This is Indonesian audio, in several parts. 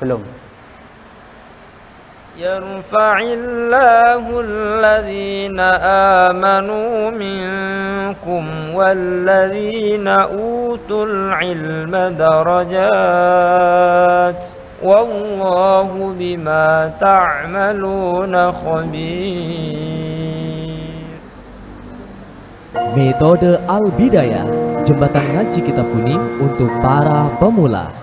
Belum. Yarfa'illahu alladhina amanu minkum walladhina utul ilma darajat wallahu bima ta'maluna khabir. Metode Al-Bidayah, jembatan ngaji kitab kuning untuk para pemula.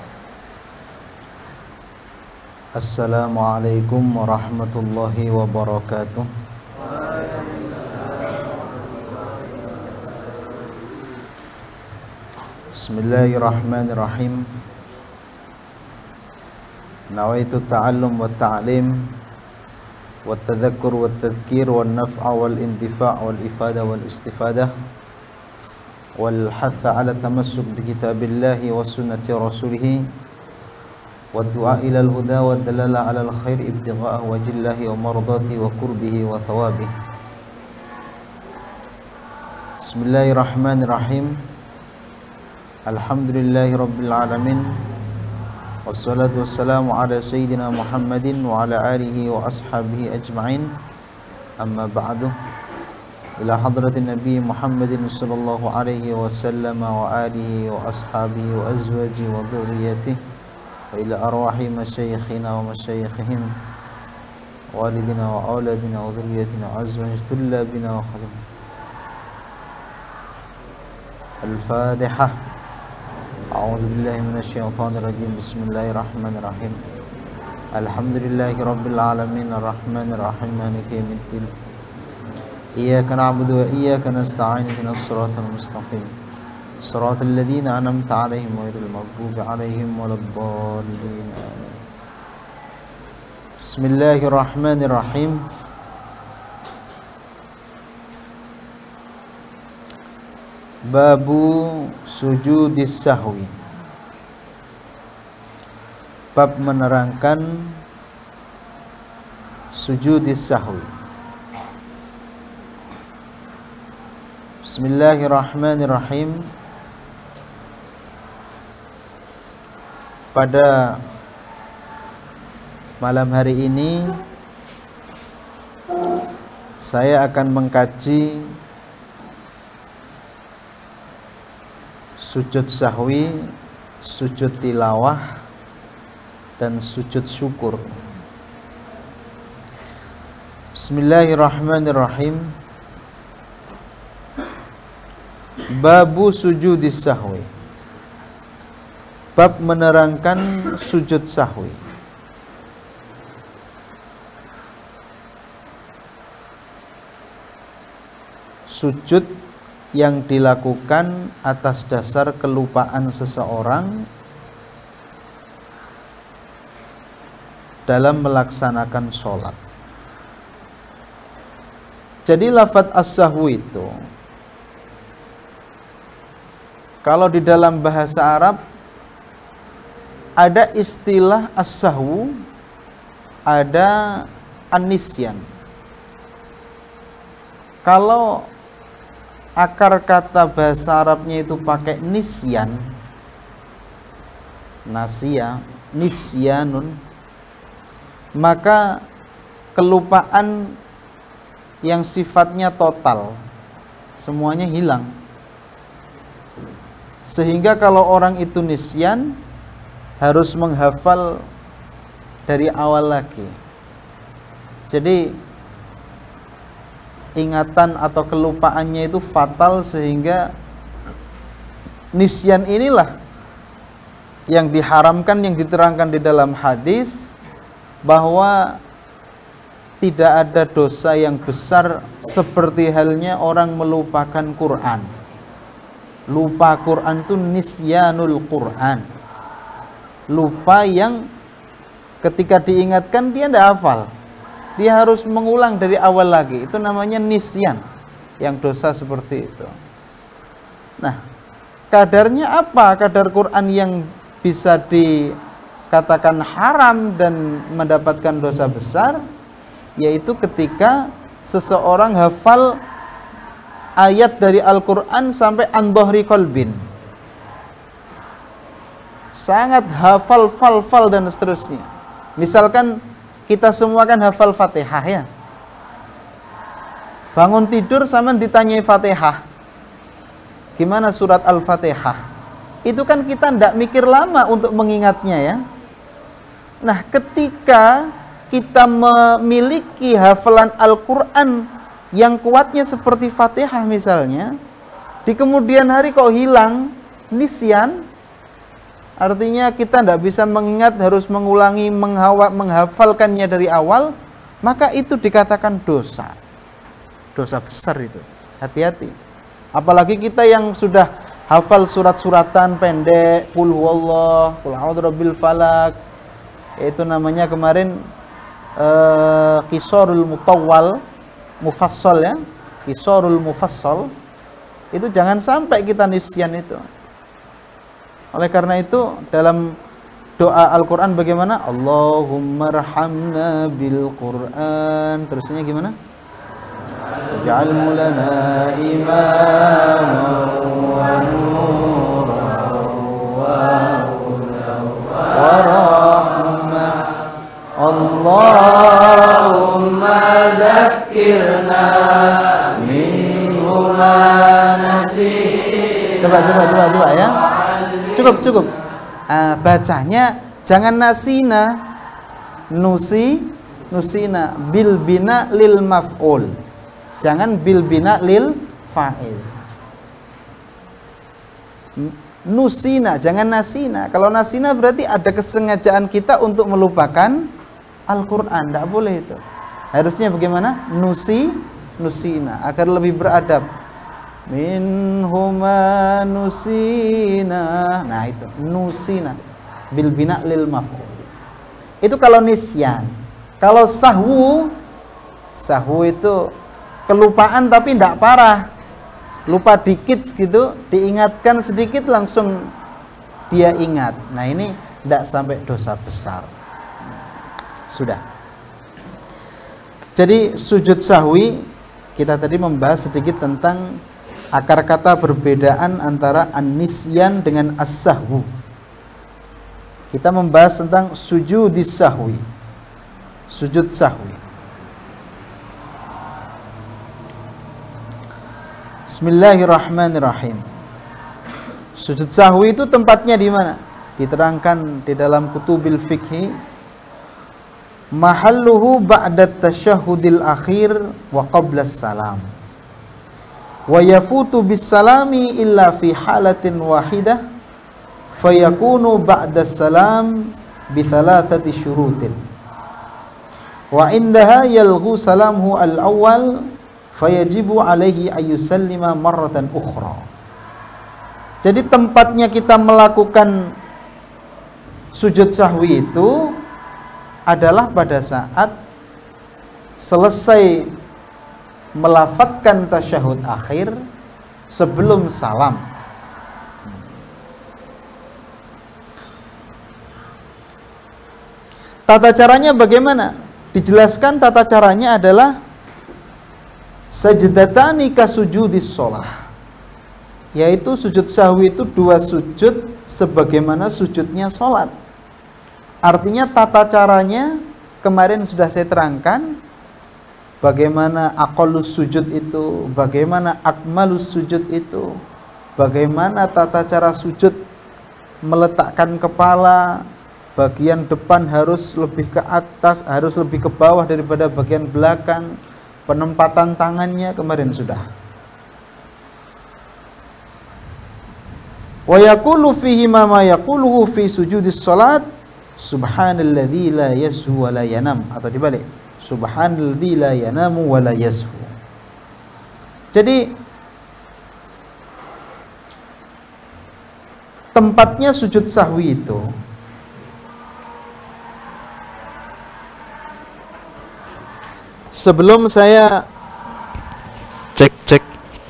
Assalamualaikum warahmatullahi wabarakatuh. Bismillahirrahmanirrahim. Nawaitu ta'allum wa ta'lim wa tadhakkur wa tadhkir wa naf'a wal intifa' wal ifada wal istifadah wal hatha ala tamassuk bi kitabillahi wa sunnati rasulih wa du'a ila al-huda wa dalala ala al-khair ibtigha'a wajillahi wa mardati wa qurbihi wa thawabih. Bismillahirrahmanirrahim. Alhamdulillahi rabbil alamin. Wassalatu wassalamu ala sayyidina Muhammadin wa ala alihi wa ashabihi ajma'in. Amma ba'du. Ila hadratin Nabi Muhammadin sallallahu alaihi wasallam wa alihi wa ashabihi wa azwajihi wa dhurriyyatihi wa ila arwahi masyayikhina wa masyayikhihim walidina wa auladina wa dhurriyyatina wa azwajina tullabina wa khadim. Al-Fatihah. A'udzu billahi minasy syaithanir rajim. Bismillahirrahmanirrahim. Alhamdulillahi rabbil alamin arrahmanir rahim maliki yaumiddin. Iyyaka na'budu wa iyyaka nasta'in ihdinas siratal mustaqim. صراط الذين أنعمت عليهم غير المغضوب عليهم ولا الضالين. بسم الله الرحمن الرحيم. Babu sujudis sahwi. Bab menerangkan sujudis sahwi. Bismillahirrahmanirrahim. Pada malam hari ini saya akan mengkaji sujud sahwi, sujud tilawah, dan sujud syukur. Bismillahirrahmanirrahim. Babu sujudis sahwi. Bab menerangkan sujud sahwi. Sujud yang dilakukan atas dasar kelupaan seseorang dalam melaksanakan sholat. Jadi lafadz as-sahwu itu, kalau di dalam bahasa Arab ada istilah as-sahwu, ada an-nisyan. Kalau akar kata bahasa Arabnya itu pakai nisyan, nasya, nisyanun, maka kelupaan yang sifatnya total, semuanya hilang. Sehingga kalau orang itu nisyan, harus menghafal dari awal lagi. Jadi ingatan atau kelupaannya itu fatal, sehingga nisyan inilah yang diharamkan, yang diterangkan di dalam hadis bahwa tidak ada dosa yang besar seperti halnya orang melupakan Quran. Lupa Quran itu nisyanul Quran. Lupa yang ketika diingatkan dia tidak hafal, dia harus mengulang dari awal lagi. Itu namanya nisyan, yang dosa seperti itu. Nah, kadarnya apa? Kadar Quran yang bisa dikatakan haram dan mendapatkan dosa besar, yaitu ketika seseorang hafal ayat dari Al-Quran sampai an dhahri qalbin, sangat hafal, fal dan seterusnya. Misalkan kita semua kan hafal Fatihah ya. Bangun tidur sama ditanyai Fatihah. Gimana surat Al-Fatihah? Itu kan kita tidak mikir lama untuk mengingatnya ya. Nah, ketika kita memiliki hafalan Al-Quran yang kuatnya seperti Fatihah misalnya, di kemudian hari kok hilang, nisyan, artinya kita tidak bisa mengingat, harus mengulangi, menghafalkannya dari awal, maka itu dikatakan dosa. Dosa besar itu. Hati-hati. Apalagi kita yang sudah hafal surat-suratan pendek, qul huwallah, qul a'udzu birabbil falaq, itu namanya kemarin qisarul mutawwal, mufassal ya, qisarul mufassal. Itu jangan sampai kita nisyan itu. Oleh karena itu dalam doa Al-Quran bagaimana? Allahumma rahamna bil Quran. Terusnya gimana? Waj'alhu lana imaman wa nuran wa rahmah. Allahumma dzakkirna minhu ma nasina. Coba ya. Cukup. Bacanya jangan nasina, nusina, bil bina lil maf'ul. Jangan bil bina lil fa'il. Nusina, jangan nasina. Kalau nasina berarti ada kesengajaan kita untuk melupakan Al-Quran. Tidak boleh itu. Harusnya bagaimana? Nusina, agar lebih beradab. Minhuma nusina. Nah itu nusina bil bina lil maf'ul. Itu kalau nisyan. Kalau sahwu itu kelupaan tapi tidak parah, lupa dikit gitu, diingatkan sedikit langsung dia ingat. Nah ini tidak sampai dosa besar. Sudah. Jadi sujud sahwi kita tadi membahas sedikit tentang akar kata perbedaan antara an-nisyan dengan as-sahwu. Kita membahas tentang sujudis sahwi. Sujud sahwi. Bismillahirrahmanirrahim. Sujud sahwi itu tempatnya di mana? Diterangkan di dalam kutubil fikhi. Mahalluhu ba'da tasyahhudil akhir wa qabla salam. Wa yafutu bis salami illa fi halatin wahidah fayakunu ba'da salam bi thalathati syurutin. Wa indaha yalghu salamhu al-awwal fayajibu alaihi ayyusallima marratan ukhra. Jadi tempatnya kita melakukan sujud sahwi itu adalah pada saat selesai melafadzkan tasyahud akhir sebelum salam. Tata caranya bagaimana? Dijelaskan tata caranya adalah sajdatani kasujudis shalah. Yaitu sujud sahwi itu dua sujud sebagaimana sujudnya sholat. Artinya tata caranya kemarin sudah saya terangkan. Bagaimana aqallus sujud itu, bagaimana akmalus sujud itu, bagaimana tata cara sujud, meletakkan kepala, bagian depan harus lebih ke atas, harus lebih ke bawah daripada bagian belakang, penempatan tangannya kemarin sudah. Wa yaqulu fihi ma yaquluhu fi sujudis salat, subhanalladzi la yashu wa la yanam, atau dibalik, subhanalladzi la yanamu wa la yashu. Jadi tempatnya sujud sahwi itu sebelum saya cek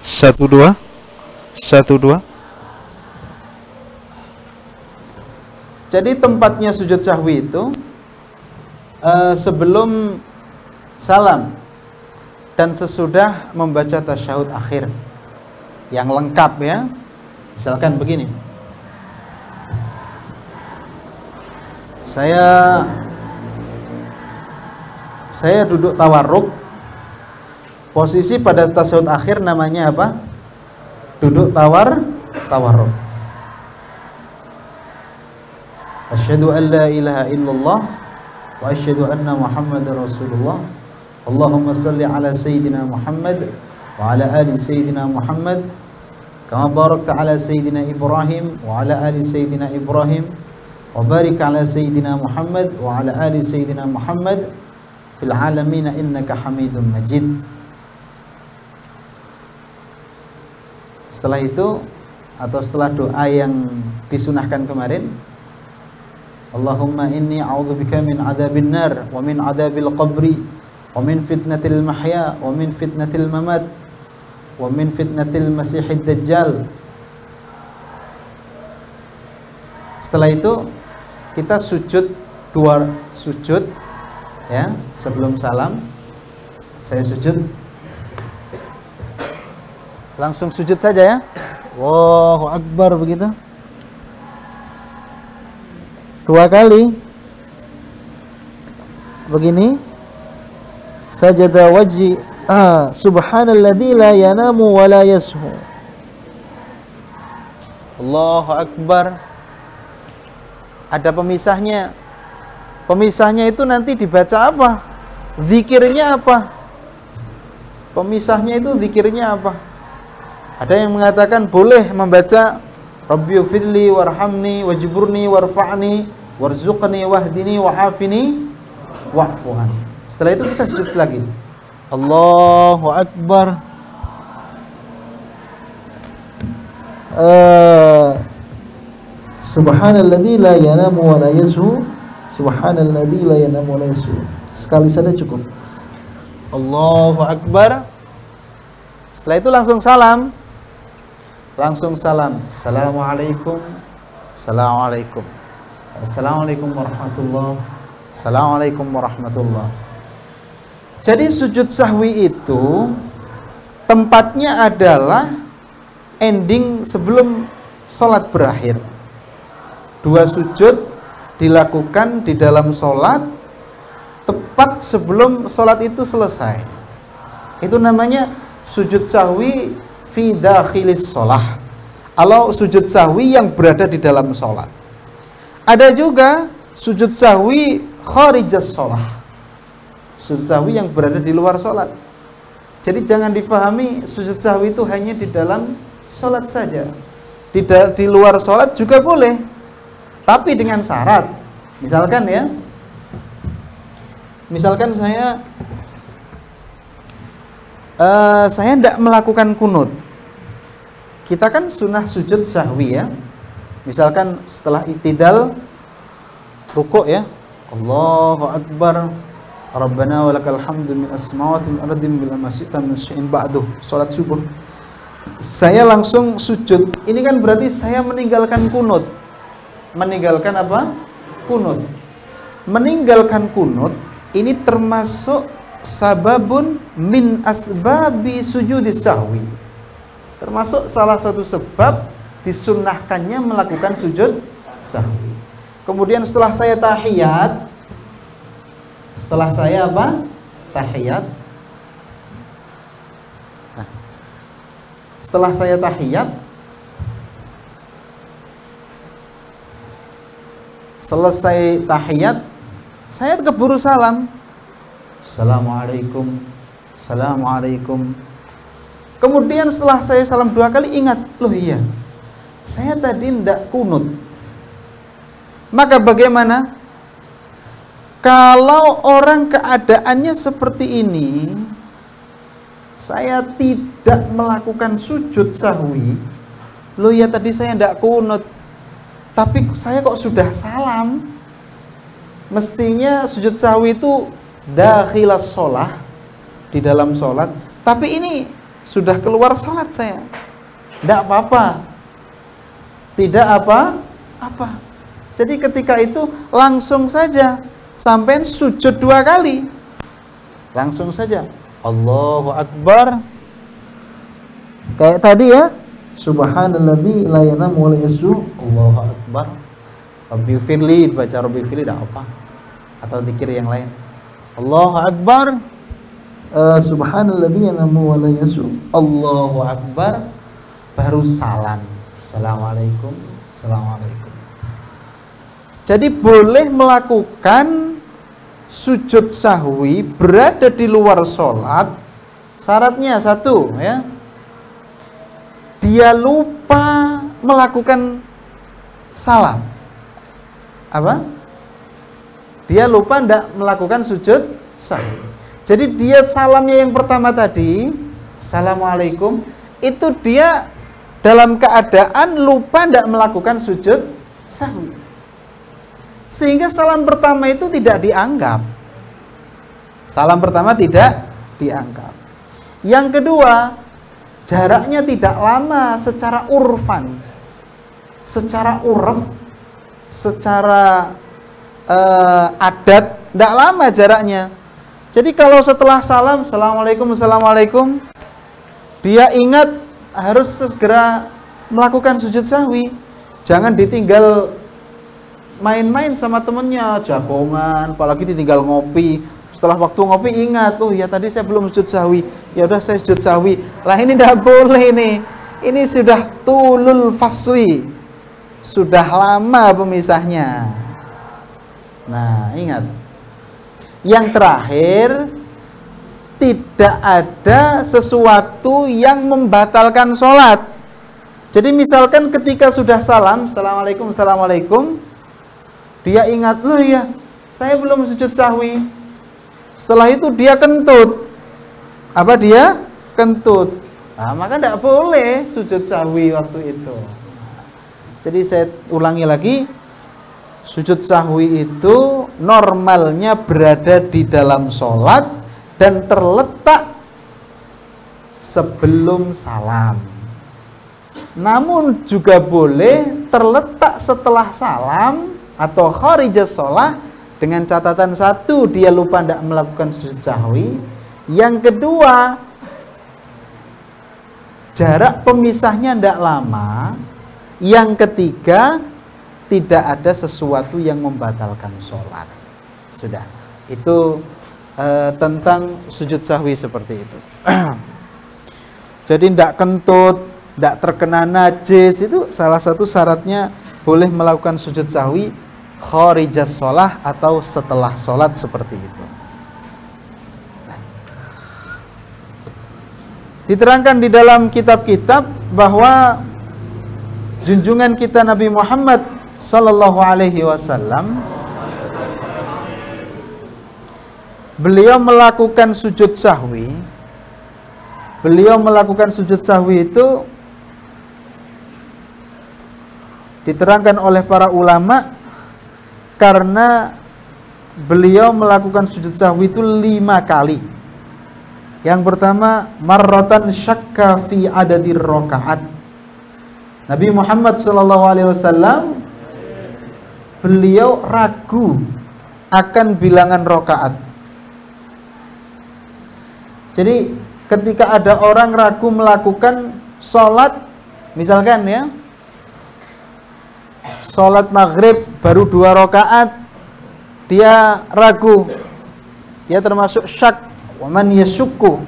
1 2 1 2. Jadi tempatnya sujud sahwi itu sebelum salam dan sesudah membaca tasyahud akhir yang lengkap ya. Misalkan begini. Saya duduk tawarruk. Posisi pada tasyahud akhir namanya apa? Duduk tawarruk. Asyhadu an la ilaha illallah wa asyhadu anna Muhammadar Rasulullah. Allahumma salli ala sayyidina Muhammad wa ala ali sayyidina Muhammad kama barakta ala sayyidina Ibrahim wa ala ali sayyidina Ibrahim wa barik ala sayyidina Muhammad wa ala ali sayyidina Muhammad fil alamin innaka Hamidum Majid. Setelah itu atau setelah doa yang disunahkan kemarin, Allahumma inni a'udzubika min adzabin nar wa min adzabil qabri wa min fitnatil mahya wa min fitnatil mamat wa min fitnatil masihid dajjal. Setelah itu kita sujud dua sujud ya, sebelum salam saya sujud. Langsung sujud saja ya. Allahu Akbar begitu. 2 kali. Begini. Sajada wajhi subhanalladzi la yanamu wa la yashu. Allahu Akbar. Ada pemisahnya. Pemisahnya itu nanti dibaca apa? Zikirnya apa? Pemisahnya itu zikirnya apa? Ada yang mengatakan boleh membaca Rabbighfirli warhamni wajburni warfa'ni warzuqni wahdini wa'afini wa'fu an. Setelah itu kita sujud lagi. Allahu Akbar. Subhanalladzi la yanamu wa la yashu. Subhanalladzi la yanamu wa la yashu. Sekali saja cukup. Allahu Akbar. Setelah itu langsung salam. Assalamualaikum. Assalamualaikum. Assalamualaikum warahmatullahi. Assalamualaikum warahmatullahi. Jadi sujud sahwi itu tempatnya adalah ending sebelum sholat berakhir. 2 sujud dilakukan di dalam sholat tepat sebelum sholat itu selesai. Itu namanya sujud sahwi fi dakhilis sholah, atau sujud sahwi yang berada di dalam sholat. Ada juga sujud sahwi kharijas sholah, sujud sahwi yang berada di luar sholat. Jadi jangan difahami sujud sahwi itu hanya di dalam sholat saja. Di luar sholat juga boleh, tapi dengan syarat. Misalkan ya, misalkan saya tidak melakukan kunut. Kita kan sunnah sujud sahwi ya. Misalkan setelah i'tidal rukuk ya, Allahu Akbar, Rabbana walakal hamdu min as-samawati wal ardi bil masyi'ta min syai'in ba'du, salat subuh. Saya langsung sujud. Ini kan berarti saya meninggalkan kunut. Meninggalkan apa? Kunut. Meninggalkan kunut ini termasuk sababun min asbabi sujudis sahwi. Termasuk salah satu sebab disunnahkannya melakukan sujud sahwi. Kemudian setelah saya tahiyat, setelah saya apa? Tahiyat. Nah, setelah saya tahiyat, selesai tahiyat, saya keburu salam. Assalamualaikum. Assalamualaikum. Kemudian setelah saya salam 2 kali, ingat, loh iya, saya tadi tidak kunut. Maka bagaimana? Kalau orang keadaannya seperti ini, saya tidak melakukan sujud sahwi, loh ya tadi saya tidak kunut, tapi saya kok sudah salam. Mestinya sujud sahwi itu dakhilas sholah, di dalam sholat, tapi ini sudah keluar sholat saya, tidak apa-apa, tidak apa-apa. Jadi ketika itu langsung saja sampai sujud 2 kali, langsung saja Allahu Akbar kayak tadi ya, subhanalladzi la yanamu wa la yashu, Allahu Akbar. Rabbi firli baca Rabbi firli tidak apa, atau zikir yang lain. Allahu Akbar, subhanalladzi yanamu wa la yasu, Allahu Akbar, baru salam, assalamualaikum, assalamualaikum. Jadi boleh melakukan sujud sahwi berada di luar sholat. Syaratnya satu ya, dia lupa melakukan salam. Apa? Dia lupa tidak melakukan sujud sahwi. Jadi dia salamnya yang pertama tadi, assalamualaikum, itu dia dalam keadaan lupa tidak melakukan sujud sahwi, sehingga salam pertama itu tidak dianggap. Salam pertama tidak dianggap. Yang kedua, jaraknya tidak lama secara urfan, secara urf, secara adat, tidak lama jaraknya. Jadi kalau setelah salam, assalamualaikum, assalamualaikum, dia ingat harus segera melakukan sujud sahwi. Jangan ditinggal main-main sama temennya, jagongan, apalagi ditinggal ngopi. Setelah waktu ngopi ingat, oh ya tadi saya belum sujud sahwi, ya udah saya sujud sahwi. Lah ini tidak boleh nih. Ini sudah tulul fasli, sudah lama pemisahnya. Nah, ingat. Yang terakhir, tidak ada sesuatu yang membatalkan sholat. Jadi misalkan ketika sudah salam, assalamualaikum, assalamualaikum, dia ingat, loh ya, saya belum sujud sahwi. Setelah itu dia kentut. Apa dia? Kentut. Nah, maka tidak boleh sujud sahwi waktu itu. Jadi saya ulangi lagi, sujud sahwi itu normalnya berada di dalam sholat dan terletak sebelum salam. Namun juga boleh terletak setelah salam atau kharijah sholat, dengan catatan satu, dia lupa tidak melakukan sujud sahwi. Yang kedua, jarak pemisahnya tidak lama. Yang ketiga, tidak ada sesuatu yang membatalkan sholat. Sudah, itu tentang sujud sahwi seperti itu. Jadi tidak kentut, tidak terkena najis, itu salah satu syaratnya boleh melakukan sujud sahwi kharijas sholah atau setelah sholat seperti itu. Diterangkan di dalam kitab-kitab bahwa junjungan kita Nabi Muhammad sallallahu alaihi wasallam, beliau melakukan sujud sahwi. Beliau melakukan sujud sahwi itu diterangkan oleh para ulama karena beliau melakukan sujud sahwi itu 5 kali. Yang pertama, marratan syakka fi adadir rakaat. Nabi Muhammad SAW beliau ragu akan bilangan rakaat. Jadi ketika ada orang ragu melakukan sholat, misalkan ya, sholat maghrib baru 2 rakaat, dia ragu, dia termasuk syak. Wa man yashukku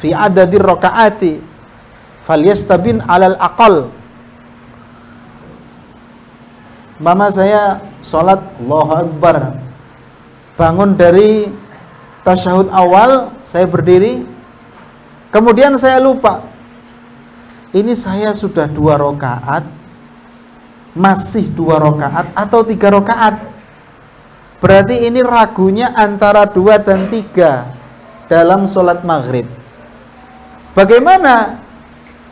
fi adadir rakaati falyastabin alal aqal. Mama saya sholat Allahu Akbar, bangun dari tasyahud awal, saya berdiri, kemudian saya lupa, ini saya sudah 2 rakaat, masih 2 rakaat atau 3 rakaat. Berarti ini ragunya antara 2 dan 3 dalam sholat maghrib. Bagaimana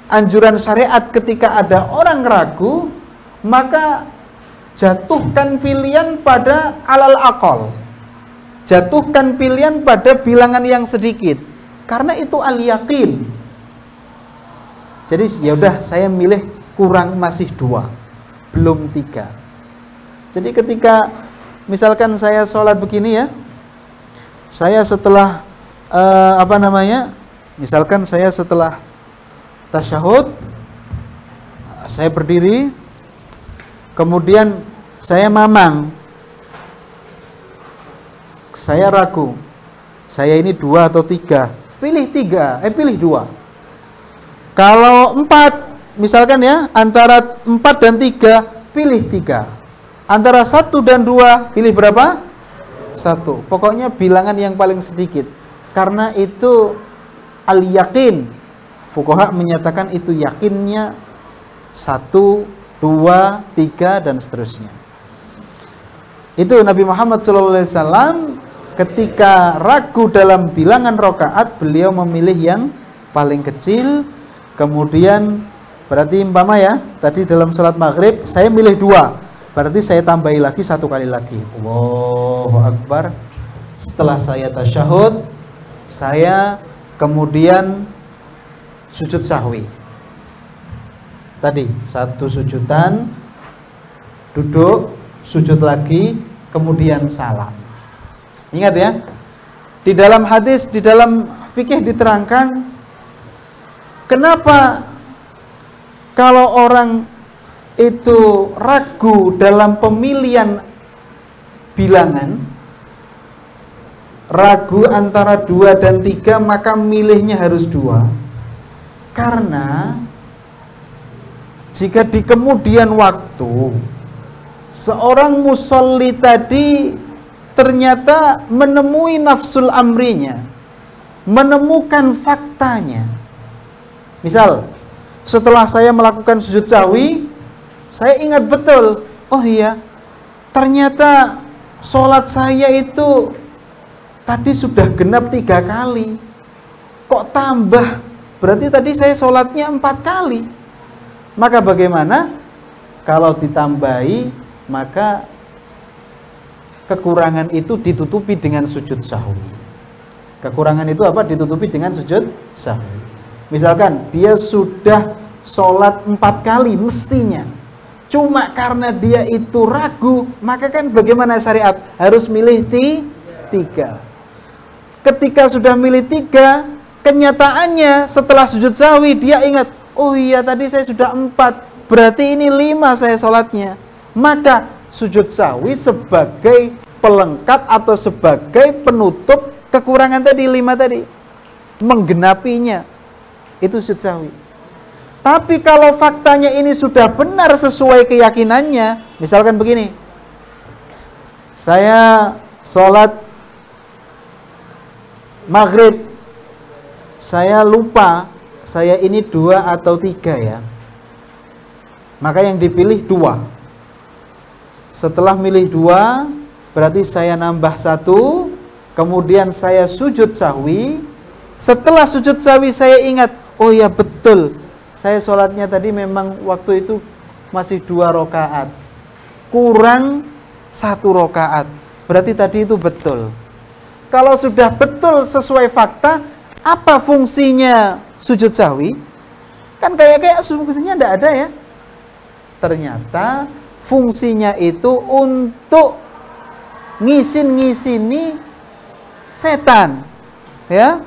anjuran syariat ketika ada orang ragu? Maka jatuhkan pilihan pada alal aqal, jatuhkan pilihan pada bilangan yang sedikit, karena itu al yakin. Jadi ya udah, saya milih kurang, masih 2, belum 3. Jadi ketika misalkan saya sholat begini ya, saya setelah misalkan saya setelah tasyahud, saya berdiri, kemudian saya mamang, saya ragu, saya ini 2 atau 3, pilih 2. Kalau 4, misalkan ya, antara 4 dan 3, pilih 3. Antara 1 dan 2, pilih berapa? 1. Pokoknya bilangan yang paling sedikit. Karena itu al-yakin. Fuqaha menyatakan itu yakinnya 1, 2, 3, dan seterusnya. Itu Nabi Muhammad SAW ketika ragu dalam bilangan rakaat, beliau memilih yang paling kecil. Kemudian berarti umpama ya, tadi dalam sholat maghrib saya milih 2, berarti saya tambahi lagi 1 kali lagi. Allahu Akbar. Setelah saya tasyahud, saya kemudian sujud sahwi. Tadi 1 sujudan, duduk, sujud lagi, kemudian salam. Ingat ya, di dalam hadis, di dalam fikih diterangkan, kenapa kalau orang itu ragu dalam pemilihan bilangan, ragu antara 2 dan 3, maka milihnya harus 2. Karena jika di kemudian waktu seorang musolli tadi ternyata menemui nafsul amrinya, menemukan faktanya. Misal, setelah saya melakukan sujud sahwi, saya ingat betul, oh iya, ternyata sholat saya itu tadi sudah genap 3 kali. Kok tambah? Berarti tadi saya sholatnya 4 kali. Maka bagaimana? Kalau ditambahi, maka kekurangan itu ditutupi dengan sujud sahwi. Kekurangan itu apa? Ditutupi dengan sujud sahwi. Misalkan dia sudah sholat 4 kali mestinya, cuma karena dia itu ragu, maka kan bagaimana syariat? Harus milih 3. Ketika sudah milih 3, kenyataannya setelah sujud sahwi dia ingat, oh iya tadi saya sudah 4, berarti ini 5 saya sholatnya. Maka sujud sahwi sebagai pelengkap atau sebagai penutup kekurangan tadi, 5 tadi, menggenapinya. Itu sujud sahwi. Tapi kalau faktanya ini sudah benar sesuai keyakinannya, misalkan begini, saya sholat maghrib, saya lupa, saya ini 2 atau 3 ya, maka yang dipilih 2. Setelah milih 2, berarti saya nambah 1, kemudian saya sujud sahwi. Setelah sujud sahwi saya ingat, oh ya betul, saya sholatnya tadi memang waktu itu masih 2 rakaat, kurang 1 rakaat. Berarti tadi itu betul. Kalau sudah betul sesuai fakta, apa fungsinya sujud sahwi? Kan kayak fungsinya tidak ada ya. Ternyata fungsinya itu untuk ngisini setan, ya.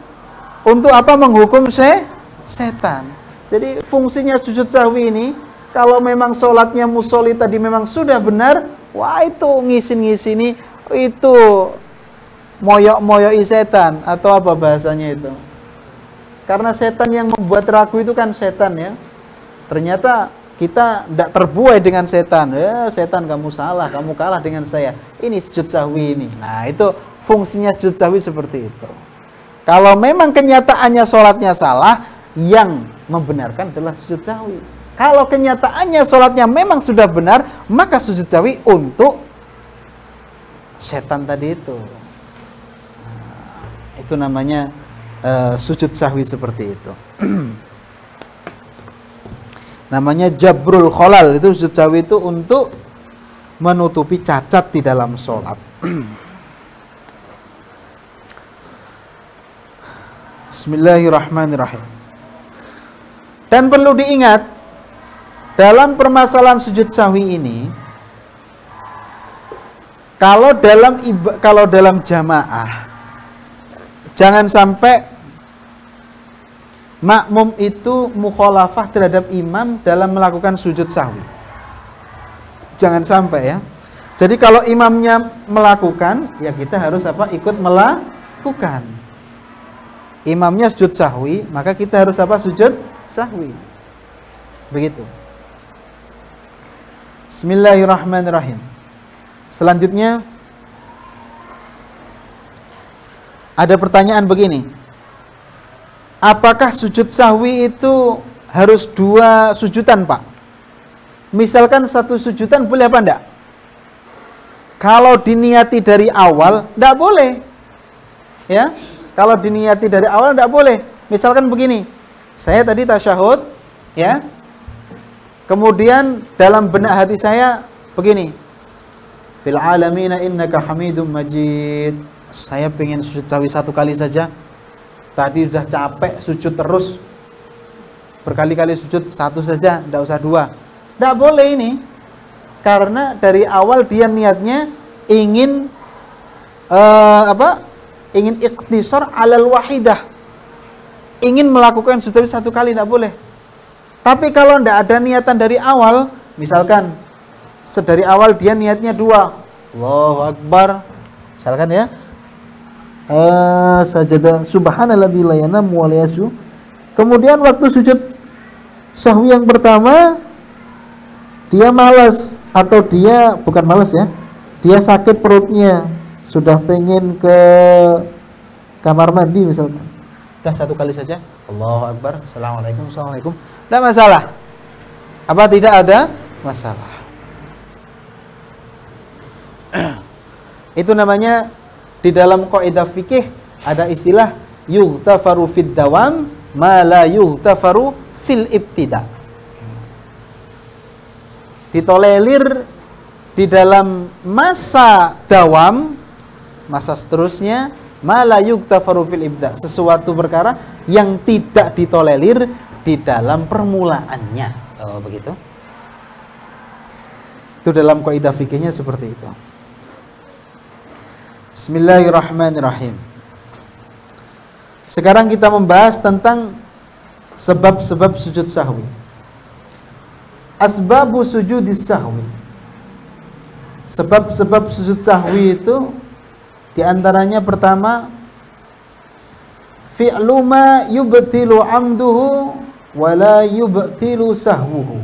Untuk apa? Menghukum setan. Jadi fungsinya sujud sahwi ini, kalau memang sholatnya musolli tadi memang sudah benar, wah itu ngisini itu moyok-moyoi setan, atau apa bahasanya itu? Karena setan yang membuat ragu itu kan setan ya. Ternyata kita tidak terbuai dengan setan. Ya setan, kamu salah, kamu kalah dengan saya. Ini sujud sahwi ini. Nah itu fungsinya sujud sahwi seperti itu. Kalau memang kenyataannya sholatnya salah, yang membenarkan adalah sujud sahwi. Kalau kenyataannya sholatnya memang sudah benar, maka sujud sahwi untuk setan tadi itu. Nah, itu namanya sujud sahwi seperti itu. Namanya jabrul kholal. Itu sujud sahwi itu untuk menutupi cacat di dalam sholat. Bismillahirrahmanirrahim. Dan perlu diingat, dalam permasalahan sujud sahwi ini, kalau dalam jamaah, jangan sampai makmum itu mukhalafah terhadap imam dalam melakukan sujud sahwi. Jangan sampai ya. Jadi kalau imamnya melakukan, ya kita harus apa? Ikut melakukan. Imamnya sujud sahwi, maka kita harus apa? Sujud sahwi. Begitu. Bismillahirrahmanirrahim. Selanjutnya ada pertanyaan begini. Apakah sujud sahwi itu harus 2 sujudan, Pak? Misalkan 1 sujudan boleh apa enggak? Kalau diniati dari awal, enggak boleh. Ya, kalau diniati dari awal enggak boleh. Misalkan begini, saya tadi tasyahud, ya. Kemudian dalam benak hati saya begini. Fil alamina innaka hamidum majid. Saya pengen sujud sahwi 1 kali saja. Tadi sudah capek sujud terus. Berkali-kali sujud 1 saja, enggak usah 2. Enggak boleh ini. Karena dari awal dia niatnya ingin ingin ikhtisar alal wahidah, ingin melakukan sujud 1 kali, tidak boleh. Tapi kalau tidak ada niatan dari awal, misalkan dari awal dia niatnya 2, Allahu Akbar, misalkan ya, sajadah subhanalladzi la yanamu wa la yasu. Kemudian waktu sujud sahwi yang pertama dia malas, atau dia bukan malas ya, dia sakit perutnya, sudah pengen ke kamar mandi misalkan. Udah 1 kali saja, Allahu Akbar, Assalamualaikum, Assalamualaikum. Tidak masalah. Apa tidak ada masalah? Itu namanya di dalam kaidah fikih ada istilah yughtafaru fid dawam ma la yughtafaru fil ibtida. Ditolerir di dalam masa dawam, masa seterusnya, mala yughtafaru fil ibda, sesuatu perkara yang tidak ditolerir di dalam permulaannya. Oh, begitu. Itu dalam kaidah fikihnya seperti itu. Bismillahirrahmanirrahim. Sekarang kita membahas tentang sebab-sebab sujud sahwi. Asbabu sujudis sahwi. Sebab-sebab sujud sahwi itu diantaranya pertama, fi'lu ma yubtilu amduhu wa la yubtilu sahwuhu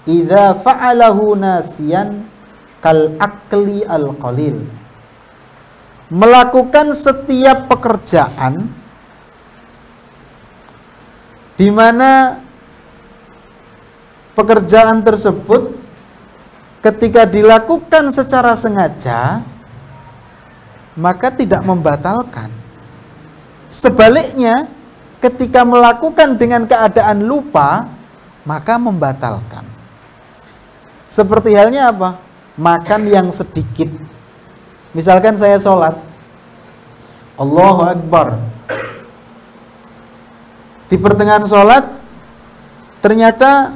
idza fa'alahu nasiyan kal akli al qalil. Melakukan setiap pekerjaan di mana pekerjaan tersebut ketika dilakukan secara sengaja maka tidak membatalkan. Sebaliknya, ketika melakukan dengan keadaan lupa maka membatalkan. Seperti halnya apa? Makan yang sedikit. Misalkan saya sholat, Allahu Akbar, di pertengahan sholat ternyata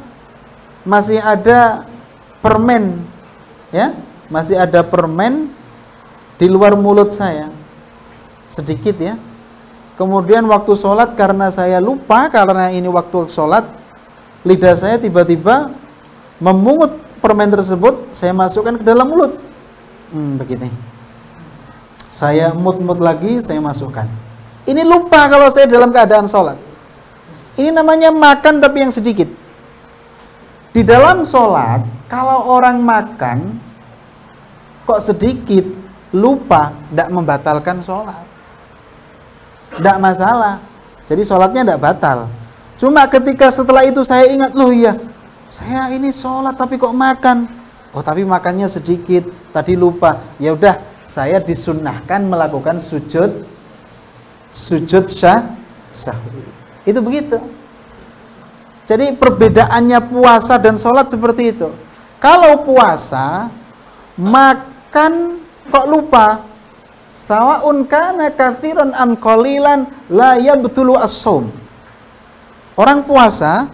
masih ada permen, ya, masih ada permen di luar mulut saya, sedikit ya. Kemudian waktu sholat karena saya lupa, karena ini waktu sholat, lidah saya tiba-tiba memungut permen tersebut, saya masukkan ke dalam mulut. Begini. Saya mut-mut lagi, saya masukkan. Ini lupa kalau saya dalam keadaan sholat. Ini namanya makan tapi yang sedikit. Di dalam sholat, kalau orang makan kok sedikit, lupa, tidak membatalkan sholat. Tidak masalah. Jadi sholatnya tidak batal. Cuma ketika setelah itu saya ingat, loh iya, saya ini sholat tapi kok makan. Oh tapi makannya sedikit, tadi lupa. Ya udah, saya disunnahkan melakukan sujud sahwi. Itu begitu. Jadi perbedaannya puasa dan sholat seperti itu. Kalau puasa, makan kok lupa, sawa'un kana katsiran am qalilan la yabtulu as-shaum. Orang puasa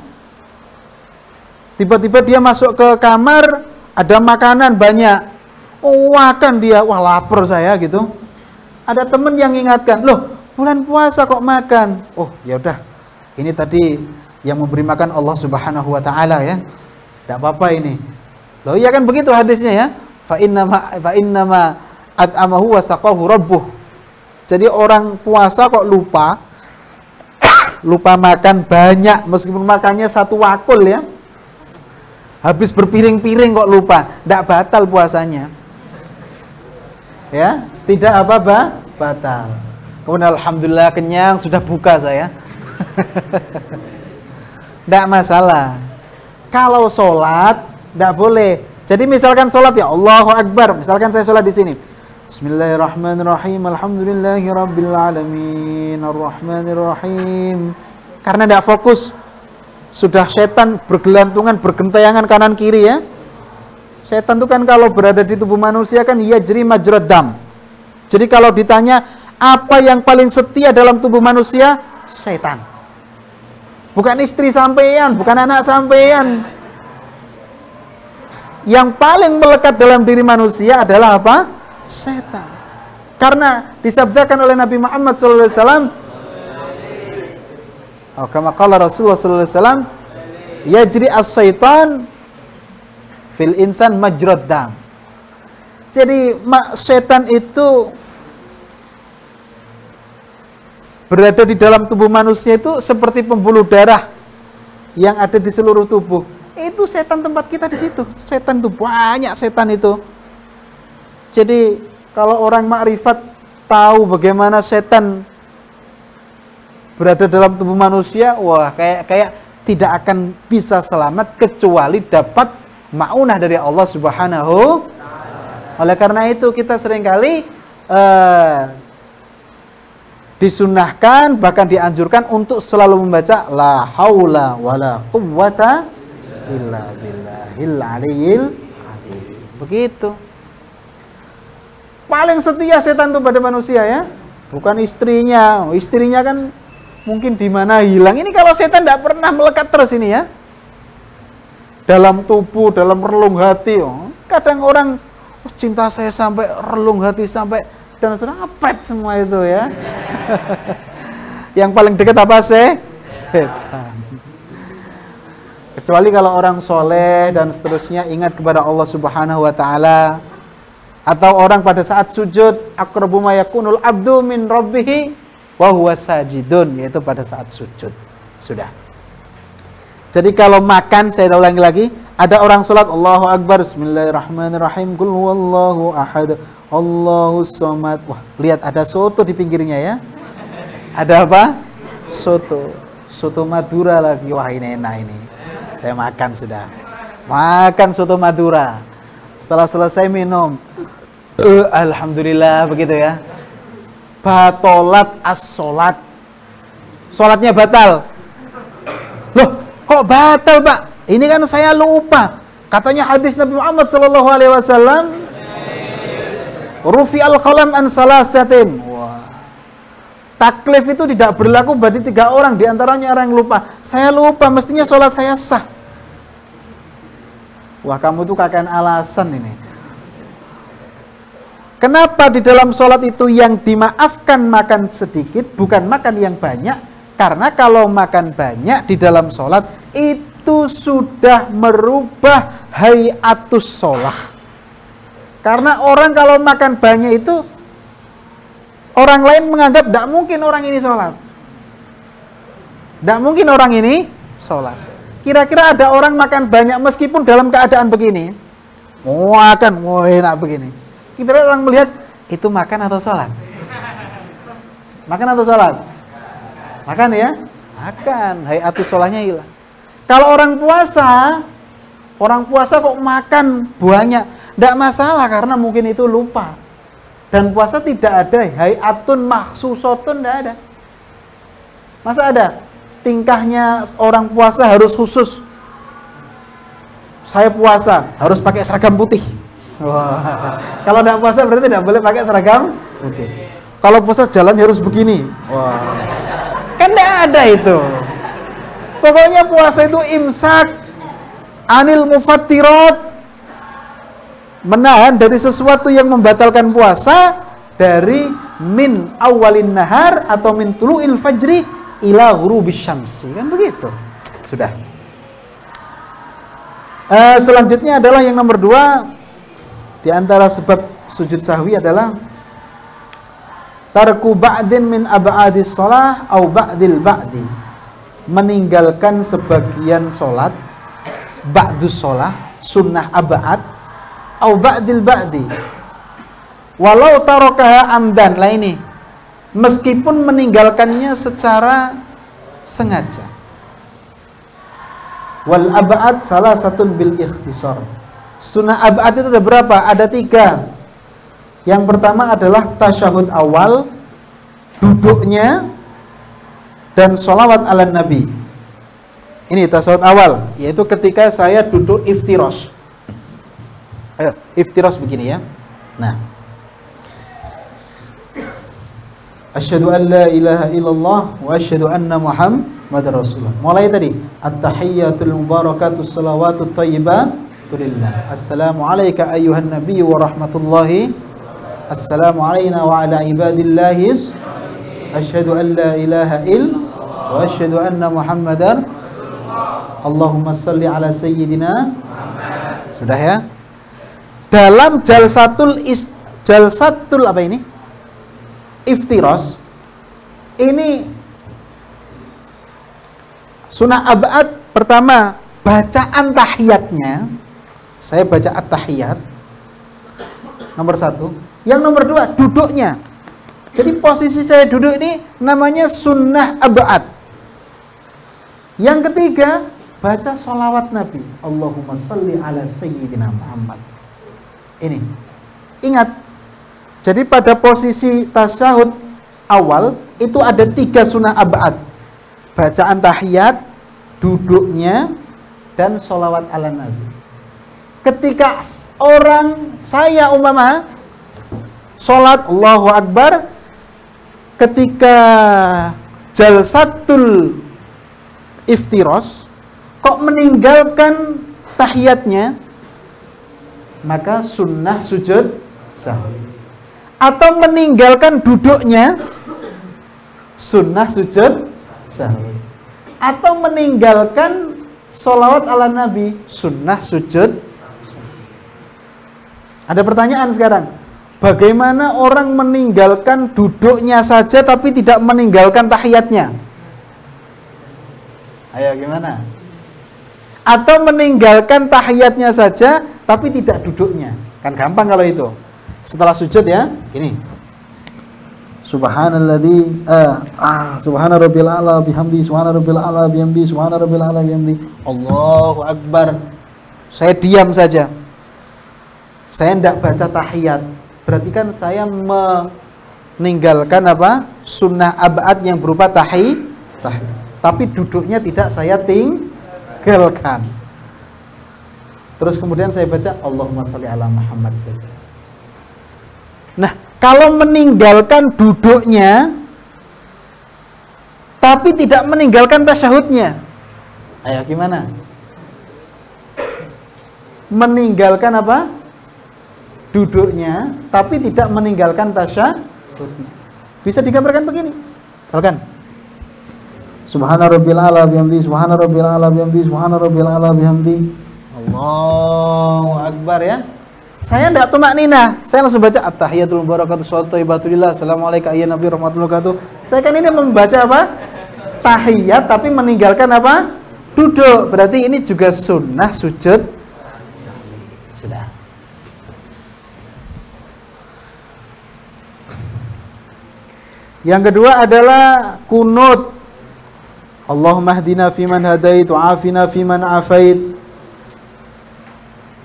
tiba-tiba dia masuk ke kamar, ada makanan banyak. Oh, makan dia, wah lapar saya gitu. Ada teman yang ingatkan, loh bulan puasa kok makan? Oh ya udah, ini tadi yang memberi makan Allah Subhanahu wa taala ya. Tidak apa-apa ini. Loh iya kan begitu hadisnya ya. Fa innama at'amahu wa saqahu rabbuh. Jadi orang puasa kok lupa makan banyak, meskipun makannya 1 wakul ya. Habis berpiring-piring kok lupa, tidak batal puasanya. Ya, tidak apa-apa, batal. Kemudian alhamdulillah kenyang, sudah buka saya. Tidak masalah. Kalau sholat, tidak boleh. Jadi misalkan sholat ya Allahu Akbar. Misalkan saya sholat di sini. Bismillahirrahmanirrahim. Alhamdulillahirabbil alamin. Arrahmanirrahim. Karena tidak fokus. Sudah setan bergelantungan, bergentayangan kanan kiri ya. Setan itu kan kalau berada di tubuh manusia kan yajri majrad dam. Jadi kalau ditanya apa yang paling setia dalam tubuh manusia? Setan. Bukan istri sampean, bukan anak sampean. Yang paling melekat dalam diri manusia adalah apa? Setan. Karena disabdakan oleh Nabi Muhammad SAW, kama qala Rasulullah SAW, yajri as-syaitan fil insan majrad dam. Jadi setan itu berada di dalam tubuh manusia itu seperti pembuluh darah yang ada di seluruh tubuh. Itu setan tempat kita di situ. Setan itu banyak setan itu. Jadi kalau orang makrifat tahu bagaimana setan berada dalam tubuh manusia, wah kayak tidak akan bisa selamat kecuali dapat maunah dari Allah Subhanahu. Oleh karena itu kita seringkali disunahkan bahkan dianjurkan untuk selalu membaca la haula wala quwwata illa billahil aliyil azim. Begitu. Paling setia setan itu pada manusia ya, bukan istrinya. Istrinya kan mungkin di mana hilang. Ini kalau setan tidak pernah melekat terus ini ya. Dalam tubuh, dalam relung hati. Kadang orang cinta saya sampai relung hati sampai dan terapet semua itu ya. Yang paling dekat apa sih? Setan. Kecuali kalau orang soleh dan seterusnya ingat kepada Allah Subhanahu wa ta'ala. Atau orang pada saat sujud, aqrabu ma yakunul abdu min rabbih wa huwa sajidun, yaitu pada saat sujud. Sudah. Jadi kalau makan, saya ulangi lagi, ada orang sholat Allahu Akbar, Bismillahirrahmanirrahim, Qul huwallahu ahad, Allahus somad. Wah, lihat ada soto di pinggirnya ya. Ada apa? Soto. Soto Madura lagi. Wah, ini enak ini. Saya makan sudah. Makan soto Madura. Setelah selesai minum. Alhamdulillah begitu ya. Batolat as-sholat. Sholatnya batal. Loh, kok batal, Pak? Ini kan saya lupa. Katanya hadis Nabi Muhammad SAW, rufi al-qalam an salasatin. Wah. Taklif itu tidak berlaku bagi 3 orang, diantaranya orang yang lupa. Saya lupa, mestinya sholat saya sah. Wah, kamu tuh kakek alasan ini. Kenapa di dalam sholat itu yang dimaafkan makan sedikit, bukan makan yang banyak? Karena kalau makan banyak di dalam sholat, itu sudah merubah hayatus sholah. Karena orang kalau makan banyak itu, orang lain menganggap tidak mungkin orang ini sholat. Tidak mungkin orang ini sholat. Kira-kira ada orang makan banyak meskipun dalam keadaan begini. Makan, enak begini. Kira-kira orang melihat, itu makan atau sholat? Makan atau sholat? Makan ya? Makan. Hayatus sholahnya hilang. Kalau orang puasa kok makan banyak. Tidak masalah karena mungkin itu lupa. Dan puasa tidak ada hayatun maksusotun, tidak ada. Masa ada? Tingkahnya orang puasa harus khusus. Saya puasa harus pakai seragam putih. Wah. Kalau tidak puasa berarti tidak boleh pakai seragam putih. Kalau puasa jalan harus begini. Wah. Kan tidak ada itu. Pokoknya puasa itu imsak anil mufattirat, menahan dari sesuatu yang membatalkan puasa dari min awalin nahar atau min tulu'il fajri ila ghurubis syamsi, kan begitu. Sudah. Selanjutnya adalah yang nomor 2 di antara sebab sujud sahwi adalah tarku ba'din min ab'adis shalah au ba'dil ba'di, meninggalkan sebagian sholat, ba'dus shalah, sunnah ab'ad, au ba'dil ba'di, walau tarakaha amdan. Lah ini, meskipun meninggalkannya secara sengaja. Wal ab'ad salah satun bil ikhtisar. Sunnah ab'ad itu ada berapa? Ada 3. Yang pertama adalah tasyahud awal, duduknya, dan sholawat ala nabi. Ini tasyahud awal, yaitu ketika saya duduk iftiros. Ayo, iftiros begini ya. Nah, asyhadu an la ilaha illallah wa asyhadu anna muhammadar rasulullah. Mulai tadi, at-tahiyyatul mubarakatus salawatut thayyibah lillah. Assalamu alayka ayyuhan nabiyyu wa rahmatullahi. Assalamu alayna wa ala ibadillahis. Asyhadu an la ilaha illallah wa asyhadu anna muhammadar. Allahumma salli ala sayyidina Muhammad. Sudah ya? Dalam jalsatul apa ini? Iftiros. Ini sunnah ab'ad. Pertama, bacaan tahiyatnya. Saya baca at-tahiyat. Nomor 1. Yang nomor 2, duduknya. Jadi posisi saya duduk ini namanya sunnah ab'ad. Yang ketiga, baca sholawat Nabi. Allahumma salli ala sayyidina Muhammad. Ini. Ingat. Jadi pada posisi tasyahud awal itu ada 3 sunnah ab'ad. Bacaan tahiyat, duduknya, dan sholawat ala Nabi. Ketika saya umpama sholat Allahu Akbar, ketika jalsatul iftiros kok meninggalkan tahiyatnya, maka sunnah sujud sahwi. Atau meninggalkan duduknya, sunnah sujud sahwi. Atau meninggalkan sholawat ala Nabi, sunnah sujud. Ada pertanyaan sekarang, bagaimana orang meninggalkan duduknya saja tapi tidak meninggalkan tahiyatnya? Ayo gimana? Atau meninggalkan tahiyatnya saja tapi tidak duduknya? Kan gampang kalau itu. Setelah sujud ya, ini. Subhanalladzi subhana rabbil a'la bihamdi, subhana rabbil a'la bihamdi, subhana rabbil a'la bihamdi. Allahu Akbar. Saya diam saja. Saya tidak baca tahiyat. Berarti kan saya meninggalkan apa? Sunnah ab'ad yang berupa tahiyat. Tapi duduknya tidak saya tinggalkan. Terus kemudian saya baca Allahumma sholli ala Muhammad saja. Nah, kalau meninggalkan duduknya tapi tidak meninggalkan tasyahudnya, ayo gimana? Meninggalkan apa? Duduknya tapi tidak meninggalkan tasyahudnya. Bisa digambarkan begini. Misalkan Subhana rabbil a'la bihamdi, subhana rabbil a'la bihamdi, subhana rabbil a'la bihamdi. Allahu Akbar ya. Saya tidak tumaknina. Saya langsung baca at-tahiyatul mubarakatuh sholawatu thayyibatu lillah. Assalamualaikum ayyan nabi rahmatullahi wabarakatuh. Saya kan ini membaca apa? Tahiyat tapi meninggalkan apa? Duduk. Berarti ini juga sunnah sujud. Sudah. Yang kedua adalah kunut. Allahumma hdina fiman hadait wa afina fiman afait.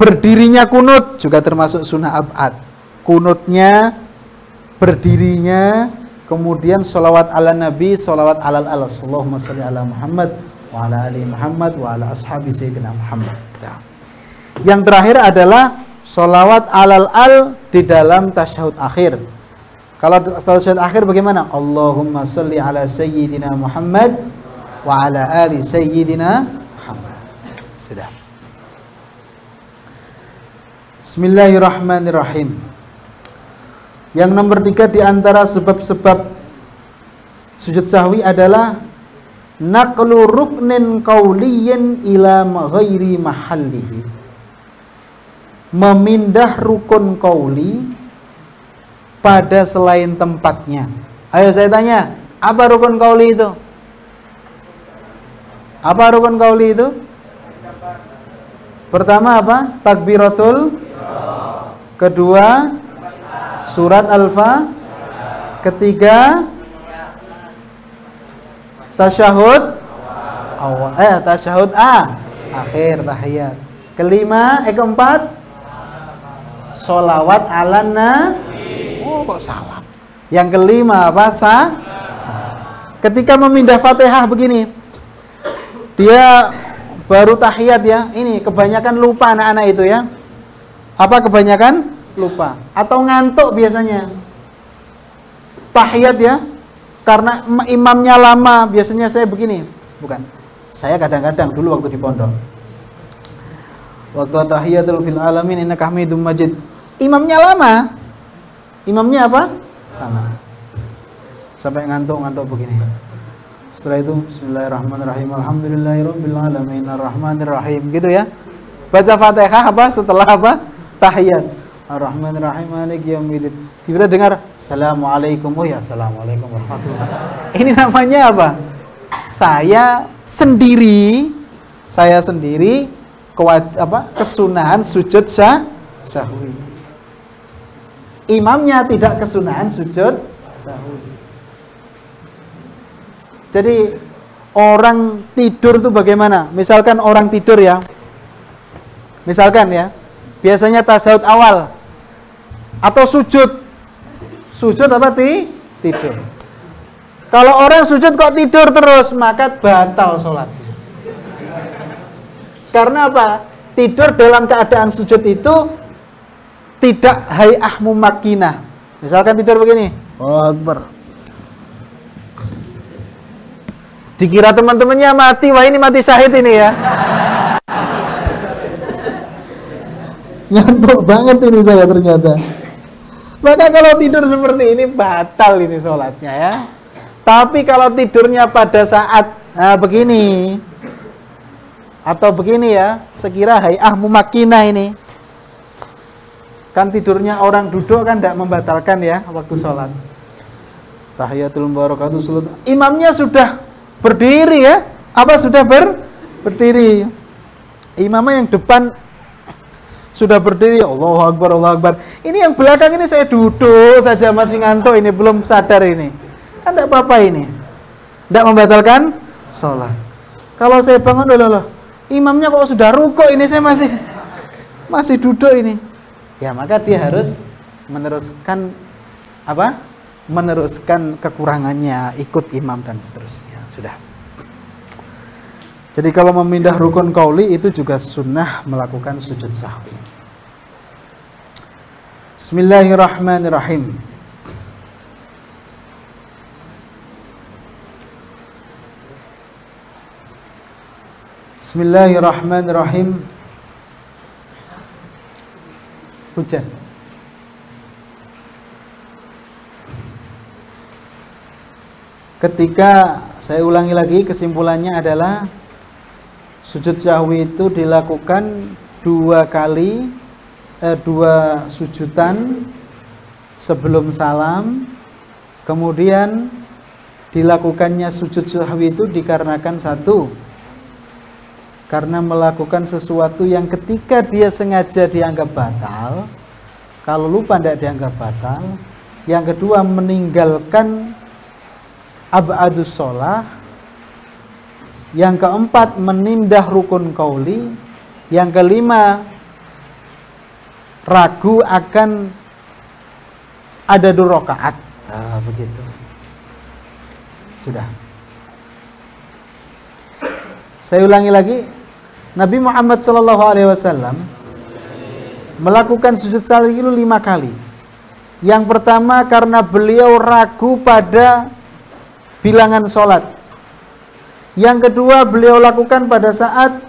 Berdirinya kunut juga termasuk sunnah ab'ad. Kunutnya, berdirinya, kemudian sholawat ala nabi, sholawat alal alas. Allahumma sholli ala Muhammad wa ala ali Muhammad wa ala ashabi sayyidina Muhammad. Yang terakhir adalah sholawat alal al di dalam tasyahud akhir. Kalau tasyahud akhir bagaimana? Allahumma sholli ala sayyidina Muhammad wa ala ali sayyidina Muhammad. Sudah. Bismillahirrahmanirrahim. Yang nomor 3 di antara sebab-sebab sujud sahwi adalah naqlu ruknin qawliyin ila ghairi mahallihi. Memindah rukun qauli pada selain tempatnya. Ayo saya tanya, apa rukun qauli itu? Apa rukun qauli itu? Pertama apa? Takbiratul. Kedua, surat Al-Fa. Ketiga, tasyahud awal. Tasyahud akhir tahiyat. Kelima, keempat, sholawat ala nabi. Oh, kok salam. Yang kelima apa? Ketika memindah Fatihah begini, dia baru tahiyat ya. Ini kebanyakan lupa anak-anak itu ya. Apa kebanyakan? Lupa. Atau ngantuk biasanya. Tahiyat ya. Karena imamnya lama, biasanya saya begini. Bukan. Saya kadang-kadang dulu waktu di pondok. Waktu tahiyatul fil alamin innaka hamidum majid. Imamnya lama. Imamnya apa? Lama. Sampai ngantuk-ngantuk begini. Setelah itu bismillahirrahmanirrahim alhamdulillahirabbil alamin arrahmanirrahim gitu ya. Baca Fatihah apa setelah apa? Tahiyat. Arrahmanirrahim maliki yaumiddin. Tiba-tiba dengar assalamualaikum. Oh ya, assalamualaikum warahmatullahi wabarakatuh. Ini namanya apa? Saya sendiri kesunahan sujud sahwi. Imamnya tidak kesunahan sujud sahwi. Jadi orang tidur itu bagaimana? Misalkan orang tidur ya. Misalkan ya. Biasanya tasyahud awal atau sujud. Sujud apa tidur. Kalau orang sujud kok tidur terus, maka batal sholatnya. Karena apa? Tidur dalam keadaan sujud itu tidak hay'ah mumakkinah. Misalkan tidur begini. Allahu Akbar. Dikira teman-temannya mati, wah ini mati syahid ini ya. Ngantuk banget ini saya ternyata. Maka kalau tidur seperti ini batal ini sholatnya ya. Tapi kalau tidurnya pada saat begini atau begini ya, sekira hay'ah mumakkinah ini. Kan tidurnya orang duduk kan tidak membatalkan ya waktu sholat. Tahiyatul barakatuh salat. Imamnya sudah berdiri ya. Apa sudah berdiri? Imamnya yang depan sudah berdiri. Allahu Akbar, Allahu Akbar. Ini yang belakang ini saya duduk saja masih ngantuk ini, belum sadar ini. Kan tidak apa-apa ini. Tidak membatalkan sholat. Kalau saya bangun loh, imamnya kok sudah rukuk ini, saya masih duduk ini. Ya maka dia harus meneruskan apa? Meneruskan kekurangannya, ikut imam dan seterusnya. Sudah. Jadi kalau memindah rukun qauli itu juga sunnah melakukan sujud sahwi. Bismillahirrahmanirrahim. Bismillahirrahmanirrahim. Hujan. Ketika saya ulangi lagi, kesimpulannya adalah sujud sahwi itu dilakukan dua sujudan sebelum salam. Kemudian dilakukannya sujud sahwi itu dikarenakan satu, karena melakukan sesuatu yang ketika dia sengaja dianggap batal, kalau lupa tidak dianggap batal. Yang kedua, meninggalkan ab'adus sholah. Yang keempat, menindah rukun qauli. Yang kelima, ragu akan ada 2 rakaat. Begitu. Sudah. Saya ulangi lagi. Nabi Muhammad SAW melakukan sujud sahwi itu 5 kali. Yang pertama karena beliau ragu pada bilangan sholat. Yang kedua beliau lakukan pada saat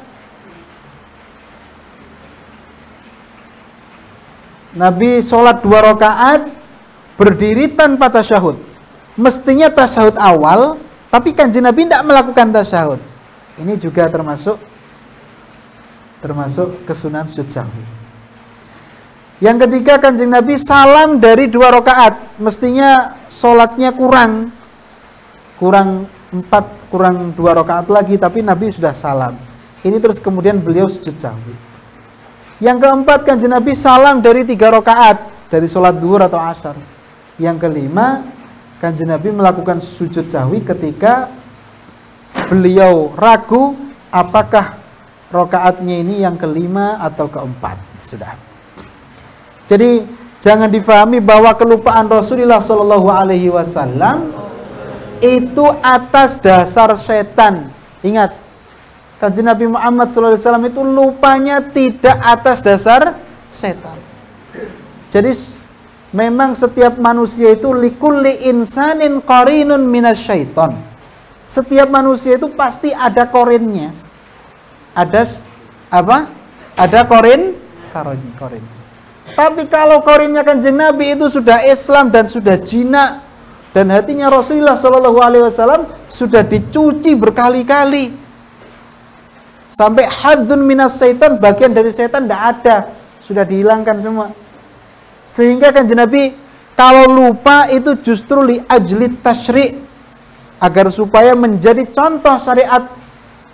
Nabi sholat 2 rakaat berdiri tanpa tasyahud. Mestinya tasyahud awal, Tapi Kanjeng Nabi tidak melakukan tasyahud. Ini juga termasuk kesunahan sujud sahwi. Yang ketiga, Kanjeng Nabi salam dari 2 rakaat. Mestinya sholatnya kurang 4, kurang 2 rakaat lagi, tapi Nabi sudah salam. Ini terus kemudian beliau sujud sahwi. Yang keempat, Kanjeng Nabi salam dari 3 rakaat, dari sholat duhur atau asar. Yang kelima, Kanjeng Nabi melakukan sujud sahwi ketika beliau ragu apakah rakaatnya ini yang kelima atau keempat. Sudah. Jadi jangan difahami bahwa kelupaan Rasulullah Shallallahu Alaihi Wasallam itu atas dasar setan. Ingat, Kanjeng Nabi Muhammad Shallallahu Alaihi Wasallam itu lupanya tidak atas dasar setan. Jadi memang setiap manusia itu likulli insanin qarinun minasyaiton. Setiap manusia itu pasti ada korinnya. Ada apa? Ada korin. Tapi kalau korinnya Kanjeng Nabi itu sudah Islam dan sudah jinak, dan hatinya Rasulullah Shallallahu Alaihi Wasallam sudah dicuci berkali-kali sampai hadzun minas syaitan, bagian dari setan tidak ada, sudah dihilangkan semua. Sehingga Kanjeng Nabi kalau lupa itu justru li ajli tasyri', agar supaya menjadi contoh syariat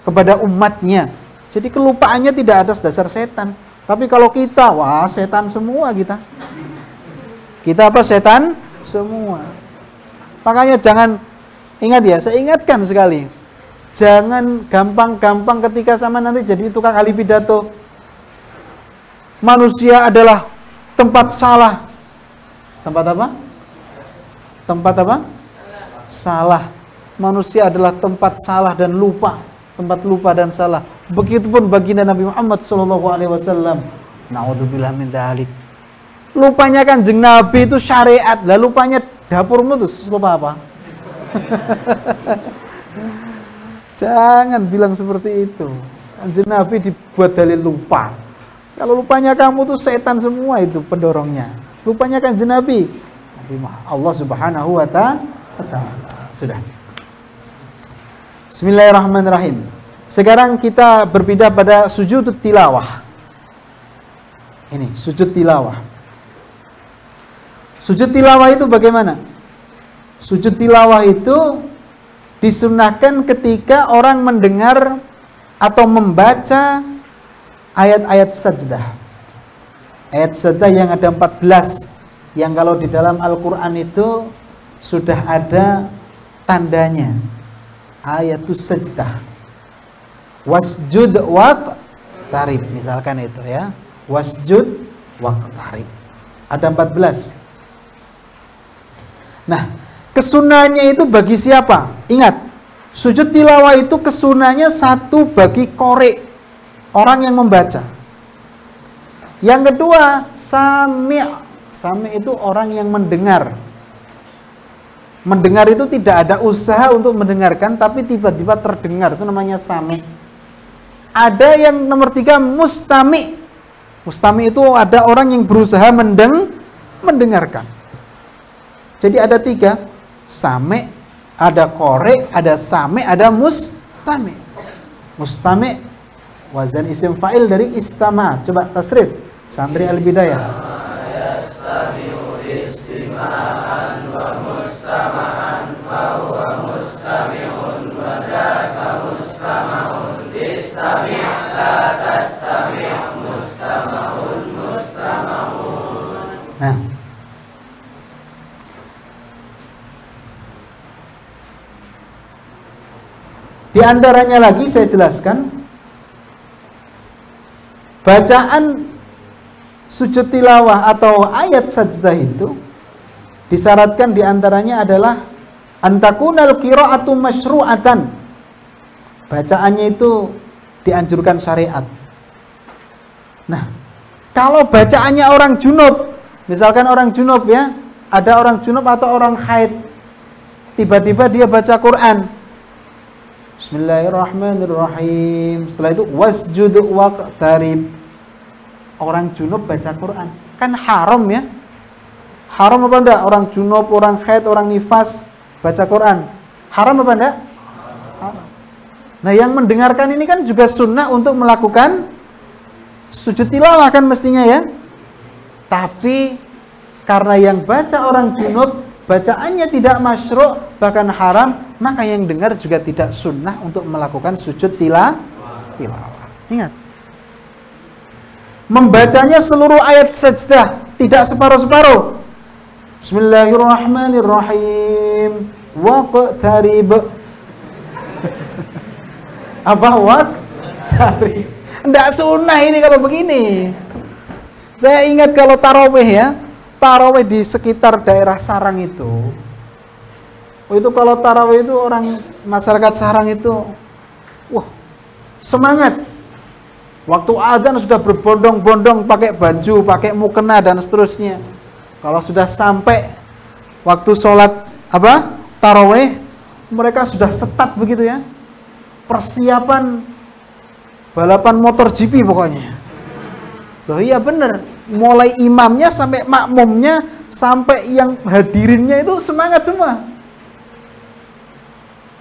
kepada umatnya. Jadi kelupaannya tidak atas dasar setan. Tapi kalau kita, wah setan semua kita. Kita apa? Setan semua. Makanya jangan, ingat ya, saya ingatkan sekali. Jangan gampang-gampang ketika sama nanti jadi tukang ahli pidato. Manusia adalah tempat salah. Tempat apa? Tempat apa? Salah. Manusia adalah tempat salah dan lupa. Tempat lupa dan salah. Begitupun baginda Nabi Muhammad SAW. Na'udzubillah min dzalik. Lupanya Kanjeng Nabi itu syariat. Lah lupanya dapurmu tuh lupa apa? Jangan bilang seperti itu. Kanjeng Nabi dibuat dalil lupa. Kalau lupanya kamu tuh setan semua itu pendorongnya. Lupanya Kanjeng Nabi. Allah Subhanahu wa ta'ala. Sudah. Bismillahirrahmanirrahim. Sekarang kita berpindah pada sujud tilawah. Ini sujud tilawah. Sujud tilawah itu bagaimana? Sujud tilawah itu disunnahkan ketika orang mendengar atau membaca ayat-ayat sajdah. Ayat sajdah yang ada 14, yang kalau di dalam Al-Quran itu sudah ada tandanya. Ayatus sajdah. Wasjud waqtarib, misalkan itu ya. Wasjud waqtarib. Ada 14. Nah, kesunahnya itu bagi siapa? Ingat, sujud tilawah itu kesunahnya satu bagi qori, orang yang membaca. Yang kedua, sami'. Sami' itu orang yang mendengar. Mendengar itu tidak ada usaha untuk mendengarkan, tapi tiba-tiba terdengar, itu namanya sami'. Ada yang nomor 3, mustami'. Mustami' itu ada orang yang berusaha mendengarkan. Jadi ada 3, sami', ada qori, ada sami', ada mustami'. Mustami' wazan isim fa'il dari istama'. Coba tasrif, santri Al-Bidayah. Nah, di antaranya lagi saya jelaskan, bacaan sujud tilawah atau ayat sajdah itu disyaratkan di antaranya adalah antakunal qira'atu masyru'atan. Bacaannya itu dianjurkan syariat. Nah, kalau bacaannya orang junub, misalkan orang junub ya, ada orang junub atau orang haid, tiba-tiba dia baca Quran, Bismillahirrahmanirrahim, setelah itu wasjud waqtarib. Orang junub baca Quran, kan haram ya? Haram apa enggak? Orang junub, orang haid, orang nifas baca Quran, haram apa enggak? Nah, yang mendengarkan ini kan juga sunnah untuk melakukan sujud tilawah kan mestinya ya. Tapi karena yang baca orang junub, bacaannya tidak masyru' bahkan haram, maka yang dengar juga tidak sunnah untuk melakukan sujud tilawah. Ingat, membacanya seluruh ayat sajdah, tidak separuh-separuh. Bismillahirrahmanirrahim. Waqtarib. Apa waqtarib? Tidak sunnah ini kalau begini. Saya ingat kalau tarawih ya, tarawih di sekitar daerah Sarang itu kalau tarawih itu orang masyarakat Sarang itu, wah semangat. Waktu adzan sudah berbondong-bondong pakai baju, pakai mukena dan seterusnya. Kalau sudah sampai waktu sholat tarawih, mereka sudah setat begitu ya. Persiapan balapan motor GP pokoknya. Loh iya bener, mulai imamnya sampai makmumnya sampai yang hadirinnya itu semangat semua.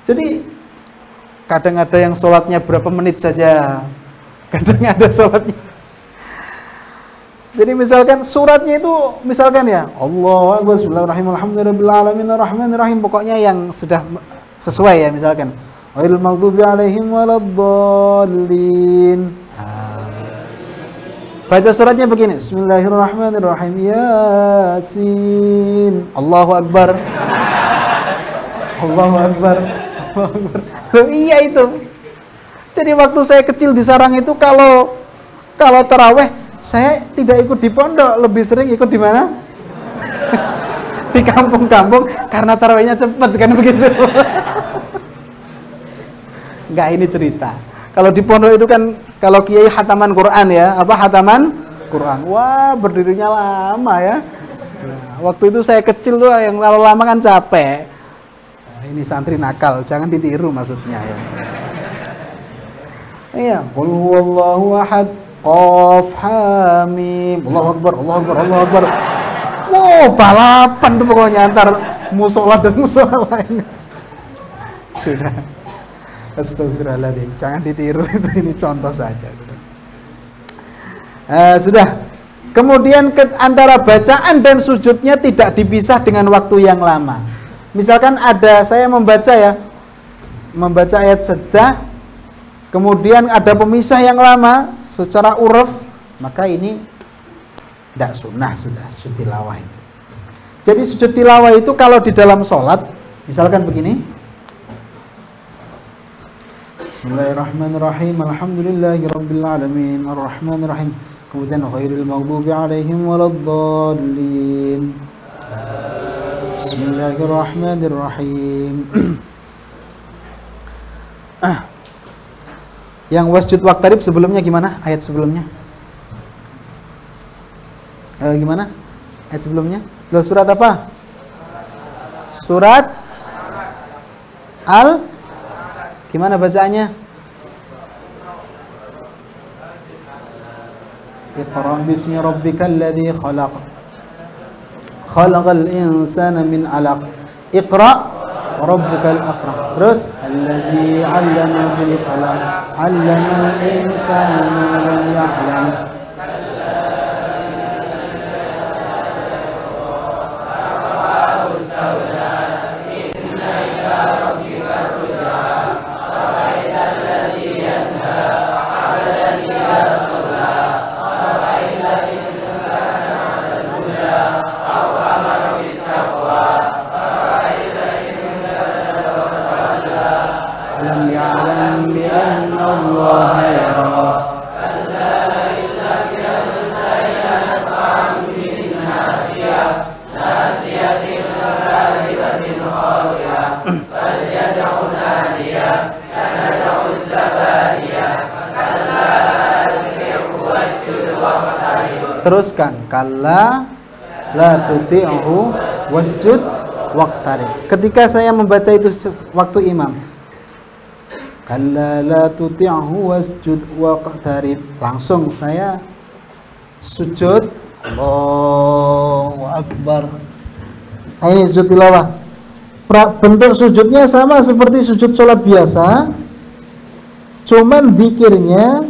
Jadi kadang ada yang sholatnya berapa menit saja, kadang ada sholatnya. Jadi misalkan suratnya itu misalkan ya Allahu Akbar, Bismillahirrahmanirrahim, Alhamdulillahirabbil alamin, pokoknya yang sudah sesuai ya, misalkan ghairil maghdubi alaihim waladdallin. Baca suratnya begini, Bismillahirrahmanirrahim, Yasin, Allahu Akbar, Allahu Akbar, Allahu Akbar. Iya itu. Jadi waktu saya kecil di Sarang itu kalau taraweh saya tidak ikut di pondok, lebih sering ikut di mana? Di kampung-kampung karena tarawehnya cepat kan begitu. Enggak, ini cerita. Kalau di pondok itu kan kalau kiai khataman Quran ya, khataman Quran. Wah, berdirinya lama ya. Nah, waktu itu saya kecil tuh yang kalau lama kan capek. Nah, ini santri nakal, jangan ditiru maksudnya ya. Iya, qul huwallahu ahad, qaf ha mim, Allahu Akbar, Allahu Akbar, Allahu Akbar. Wow, balapan tuh pokoknya antar musola dan musola lain. Sudah. Astagfirullahaladzim, jangan ditiru itu, ini contoh saja. Sudah. Kemudian antara bacaan dan sujudnya tidak dipisah dengan waktu yang lama. Misalkan saya membaca ayat sajdah, kemudian ada pemisah yang lama secara uruf, maka ini tidak sunnah, sudah sujud tilawah itu. Jadi sujud tilawah itu kalau di dalam sholat, misalkan begini, Bismillahirrahmanirrahim, Alhamdulillahirabbil alamin, Arrahmanirrahim, kemudian ghairil maghdubi alaihim waladdallin. Bismillahirrahmanirrahim. Yang wasjud waqtarib sebelumnya gimana? Ayat sebelumnya? Gimana? Ayat sebelumnya? Loh, surat apa? Surat gimana bacaannya? Iqra bismi rabbikal ladzi khalaq. Khalaqal insana min 'alaq. Iqra rabbukal akram. Terus alladzi 'allama bil qalam. 'Allamal insana ma lam ya'lam. Teruskan, kalla la tuti'hu wasjud waqtarib. Ketika saya membaca itu waktu imam, kalla la tuti'hu wasjud waqtarib, langsung saya sujud, Allahu Akbar. Ini sujud tilawah. bentuk sujudnya sama seperti sujud sholat biasa, cuman zikirnya,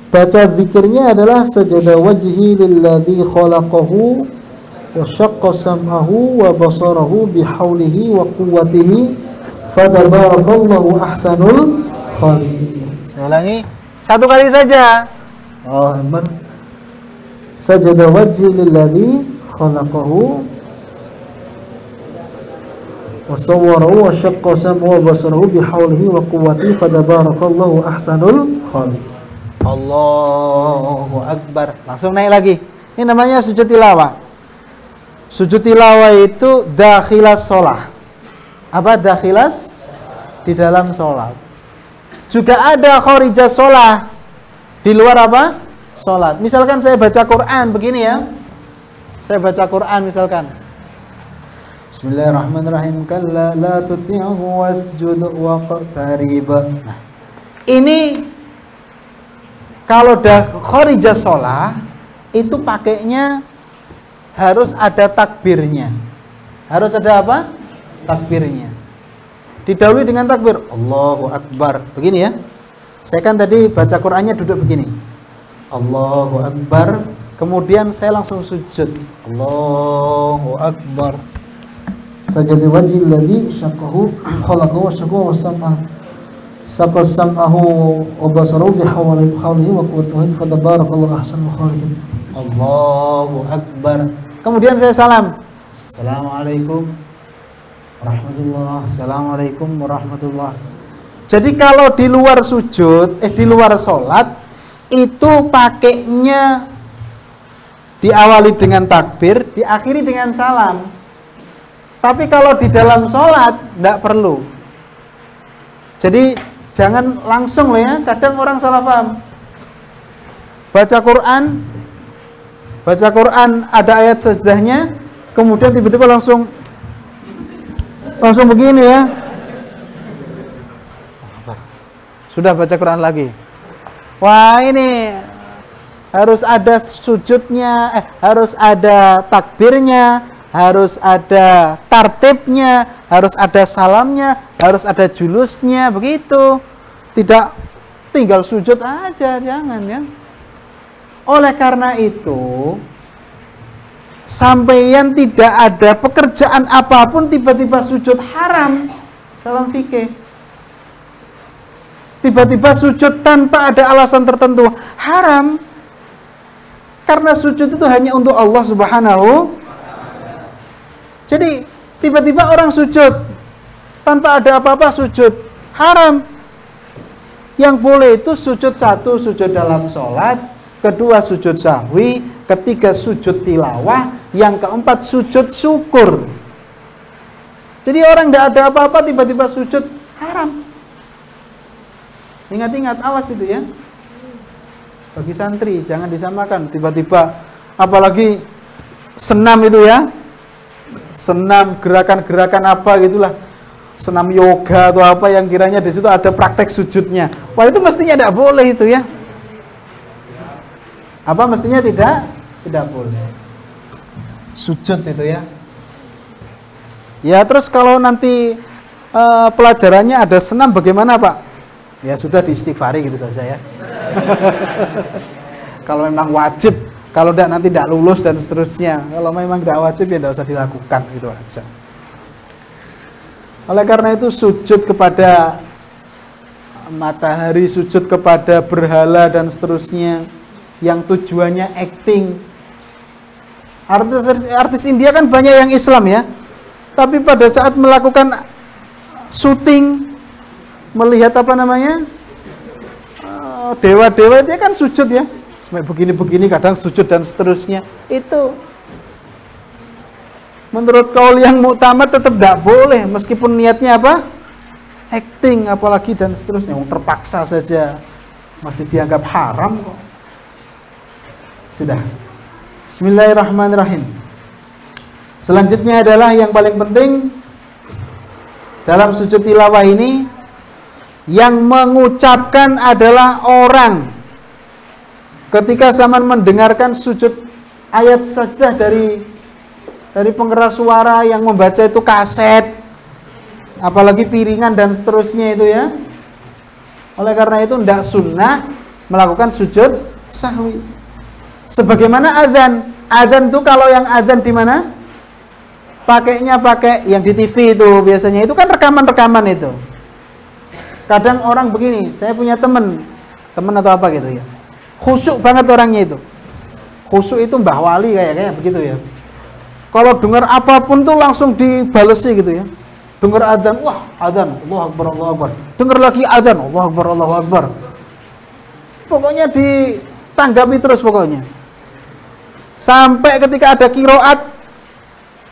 baca zikirnya adalah sajada wajhi lilladzi khalaqahu wa syaqqa sam'ahu wa basarahu bihaulihi wa quwwatihi fatabarakallahu ahsanul khaliqin. Saya ulangi satu kali saja. Oh, aman. Sajada wajhi lilladzi khalaqahu wa sawwarahu wa syaqqa sam'ahu wa basarahu bihaulihi wa quwwatihi fatabarakallahu ahsanul khaliqin. Allahu Akbar. Langsung naik lagi. Ini namanya sujud tilawah. Sujud tilawah itu dakhilas sholah. Apa dakhilas? Di dalam sholat. Juga ada kharijaz sholah. Di luar apa? Sholat. Misalkan saya baca Quran begini ya. Saya baca Quran misalkan. Bismillahirrahmanirrahim. Kalla la tuti'hu wasjud waqtarib. Nah, ini kalau dah kharijaz sholah itu pakainya harus ada takbirnya. Harus ada apa? Takbirnya. Didahului dengan takbir Allahu Akbar. Begini ya. Saya kan tadi baca Qur'annya duduk begini. Allahu Akbar. Kemudian saya langsung sujud. Allahu Akbar. Sajada wajhil ladzi syaqqahu khalaqahu wa syaqqa was-sam'a Saqal sam'ahu wa basarahu bihawlihi wa quwwatihi fatabarakallahu ahsanul khaliqin. Allahu Akbar. Kemudian saya salam. Assalamualaikum warahmatullahi. Assalamualaikum warahmatullahi. Jadi kalau di luar sujud, di luar sholat itu pakainya diawali dengan takbir, diakhiri dengan salam. Tapi kalau di dalam sholat tidak perlu. Jadi jangan langsung loh ya, kadang orang salah paham. Baca Quran ada ayat sajdahnya, kemudian tiba-tiba langsung begini ya. Sudah baca Quran lagi. Wah, ini harus ada sujudnya, harus ada takbirnya, harus ada tartibnya, harus ada salamnya, harus ada julusnya, begitu. Tidak tinggal sujud aja, jangan ya. Oleh karena itu, sampeyan tidak ada pekerjaan apapun tiba-tiba sujud haram dalam fikih. Tiba-tiba sujud tanpa ada alasan tertentu haram. Karena sujud itu hanya untuk Allah Subhanahu. Jadi tiba-tiba orang sujud tanpa ada apa-apa, sujud haram. Yang boleh itu sujud satu, sujud dalam sholat, kedua sujud sahwi, ketiga sujud tilawah, yang keempat sujud syukur. Jadi orang tidak ada apa-apa tiba-tiba sujud haram. Ingat-ingat, awas itu ya. Bagi santri jangan disamakan tiba-tiba, apalagi senam itu ya. Senam, gerakan-gerakan apa gitulah, senam yoga atau apa yang kiranya di situ ada praktek sujudnya. Wah, itu mestinya tidak boleh itu ya. Apa mestinya tidak boleh sujud itu ya. Ya, terus kalau nanti pelajarannya ada senam bagaimana Pak? Ya sudah diistighfari gitu saja ya. Kalau memang wajib, kalau tidak nanti tidak lulus dan seterusnya. Kalau memang tidak wajib ya tidak usah dilakukan, gitu aja. Oleh karena itu sujud kepada matahari, sujud kepada berhala dan seterusnya yang tujuannya acting. Artis India kan banyak yang Islam ya. Tapi pada saat melakukan syuting, melihat apa namanya? Dewa-dewa dia kan sujud ya. Sampai begini-begini kadang sujud dan seterusnya. Itu menurut kaul yang muktamad tetap tidak boleh, meskipun niatnya apa? Acting apalagi dan seterusnya. Terpaksa saja masih dianggap haram kok. Sudah. Bismillahirrahmanirrahim. Selanjutnya adalah yang paling penting dalam sujud tilawah ini, yang mengucapkan adalah orang. Ketika zaman mendengarkan sujud ayat sajdah dari dari pengeras suara, yang membaca itu kaset, apalagi piringan dan seterusnya itu ya. Oleh karena itu tidak sunnah melakukan sujud sahwi. Sebagaimana adzan. Adzan itu kalau yang adzan di mana? Pakainya pakai yang di TV itu biasanya, itu kan rekaman-rekaman itu. Kadang orang begini, saya punya teman atau apa gitu ya, khusyuk banget orangnya itu. Khusyuk itu Mbah Wali kayak begitu ya. Kalau dengar apapun tuh langsung dibalesi gitu ya. Dengar adzan, wah adzan, Allahu Akbar, Allahu Akbar. Dengar lagi adzan, Allahu Akbar, Allahu Akbar. Pokoknya ditanggapi terus pokoknya. Sampai ketika ada kiroat,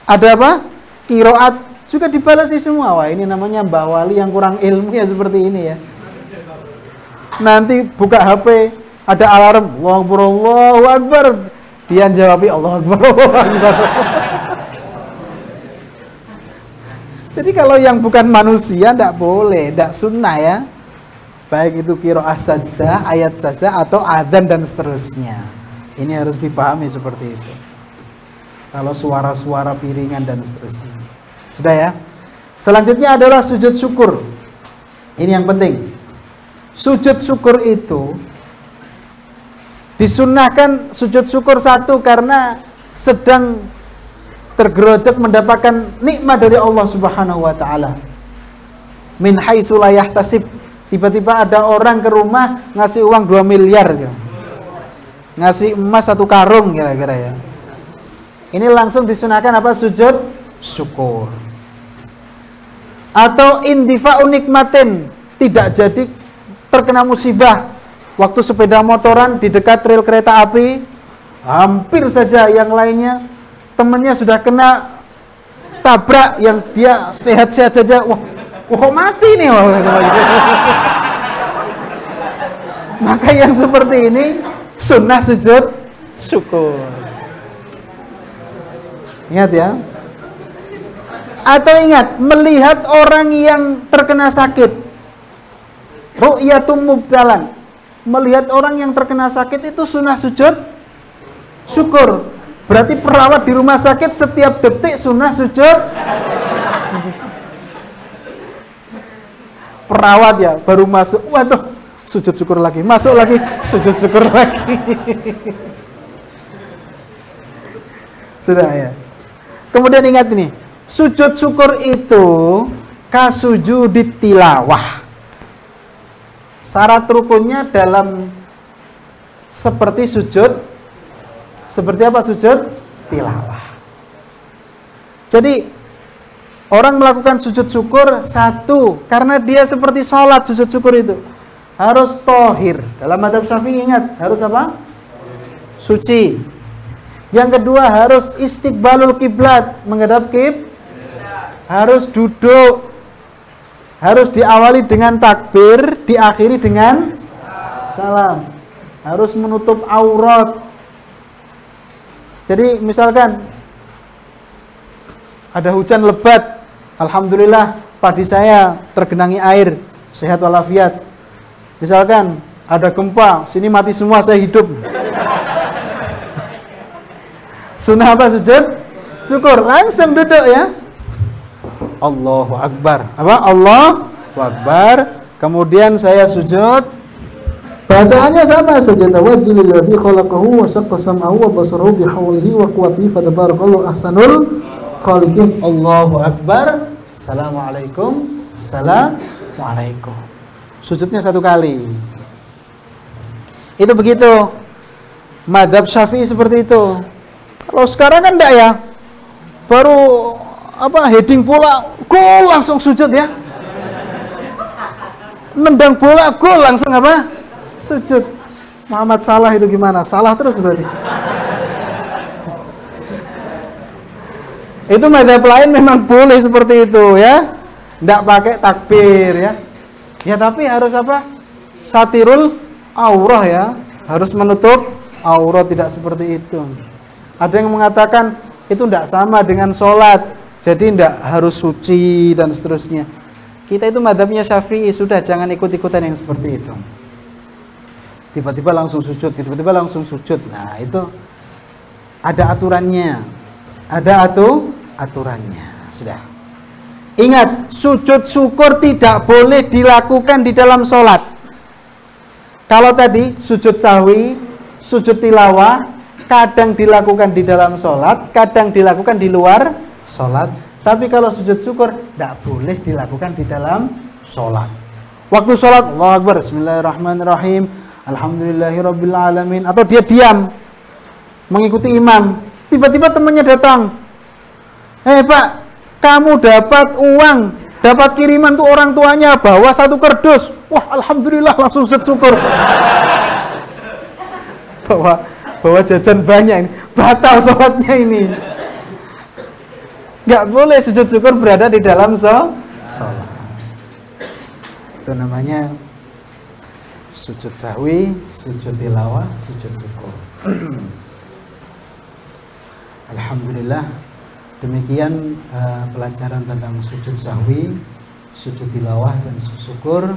ada apa? Kiroat juga dibalesi semua. Wah, ini namanya Mbah Wali yang kurang ilmu ya seperti ini ya. Nanti buka HP, ada alarm, Allahu Akbar, Allahu Akbar. Dia jawab Allahu Akbar, Allahu Akbar. Jadi kalau yang bukan manusia tidak boleh, tidak sunnah ya. Baik itu qiraah sajdah, ayat sajdah atau adzan dan seterusnya. Ini harus dipahami seperti itu. Kalau suara-suara piringan dan seterusnya. Sudah ya. Selanjutnya adalah sujud syukur. Ini yang penting. Sujud syukur itu disunnahkan sujud syukur satu karena sedang tergerojok mendapatkan nikmat dari Allah Subhanahu wa taala. Min haitsu la yahtasib. Tiba-tiba ada orang ke rumah ngasih uang 2 miliar gitu. Ngasih emas 1 karung kira-kira ya. Ini langsung disunahkan apa? Sujud syukur. Atau indifa'un nikmatin, tidak jadi terkena musibah. Waktu sepeda motoran di dekat rel kereta api, hampir saja yang lainnya temannya sudah kena tabrak, yang dia sehat-sehat saja, wah kok mati nih. Maka yang seperti ini sunnah sujud syukur. Ingat ya. Atau ingat, melihat orang yang terkena sakit, ru'yatum mubtalan, melihat orang yang terkena sakit itu sunnah sujud syukur. Berarti perawat di rumah sakit setiap detik sunnah sujud. Perawat ya, baru masuk, waduh, sujud syukur lagi, masuk lagi, sujud syukur lagi. Sudah ya. Kemudian ingat ini, sujud syukur itu kasujudit tilawah. Syarat rukunnya dalam seperti sujud. Seperti apa sujud? Tilawah. Jadi orang melakukan sujud syukur satu, karena dia seperti sholat sujud syukur itu harus tohir. Dalam mazhab Syafi'i ingat, harus apa? Suci. Yang kedua harus istiqbalul kiblat, menghadap harus duduk, harus diawali dengan takbir, diakhiri dengan salam, harus menutup aurat. Jadi misalkan ada hujan lebat, alhamdulillah padi saya tergenangi air, sehat walafiat. Misalkan ada gempa, sini mati semua, saya hidup. Sunnah apa sujud syukur, langsung duduk ya. Allahu Akbar. Apa? Allahu Akbar. Kemudian saya sujud. Bacaannya sama saja, tawajjilil ladzi khalaqahu wa shaqqa sam'ahu wa basarahu bihaulihi wa quwwatihi fatabarakallahu ahsanul khaliqin. Allahu Akbar. Assalamualaikum. Assalamualaikum. Sujudnya 1 kali. Itu begitu. Mazhab Syafi'i seperti itu. Kalau sekarang kan enggak ya. Baru apa heading bola, gol langsung sujud ya. Nendang bola, gol langsung apa? Sujud. Muhammad Salah itu gimana? Salah terus berarti. Itu mazhab lain memang boleh seperti itu ya. Tidak pakai takbir ya. Ya tapi harus apa? Satirul aurah ya. Harus menutup aurat, tidak seperti itu. Ada yang mengatakan itu tidak sama dengan sholat. Jadi tidak harus suci dan seterusnya. Kita itu mazhabnya Syafi'i, sudah jangan ikut-ikutan yang seperti itu. Tiba-tiba langsung sujud, tiba-tiba langsung sujud. Nah, itu ada aturannya. Ada aturannya. Sudah. Ingat, sujud syukur tidak boleh dilakukan di dalam sholat. Kalau tadi sujud sahwi, sujud tilawah, kadang dilakukan di dalam sholat, kadang dilakukan di luar sholat. Tapi kalau sujud syukur, tidak boleh dilakukan di dalam sholat. Waktu sholat, Allahu Akbar, Bismillahirrahmanirrahim, Alhamdulillahirrabbilalamin. Atau dia diam, mengikuti imam. Tiba-tiba temannya datang. Pak, kamu dapat uang, dapat kiriman tuh orang tuanya, bawa 1 kardus. Wah, alhamdulillah, langsung sujud syukur. bawa jajan banyak ini, batal sholatnya ini. Nggak boleh sujud syukur berada di dalam sholat. Itu namanya sujud sahwi, sujud tilawah, sujud syukur. Alhamdulillah, demikian pelajaran tentang sujud sahwi, sujud tilawah, dan sujud syukur.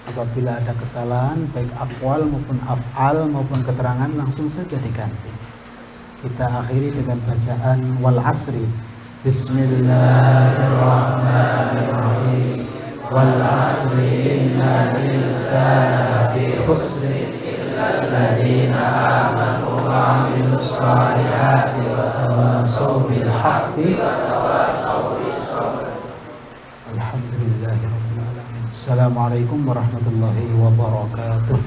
Apabila ada kesalahan, baik aqwal maupun af'al maupun keterangan, langsung saja diganti. Kita akhiri dengan bacaan wal asri. Bismillahirrahmanirrahim. Wal asri innal insana lafi khusri illa alladziina aamanu wa 'amilus shalihati wa tawassaw bil haqqi wa tawassaw bis sabr. Alhamdulillahirabbil alamin. Assalamualaikum warahmatullahi wabarakatuh.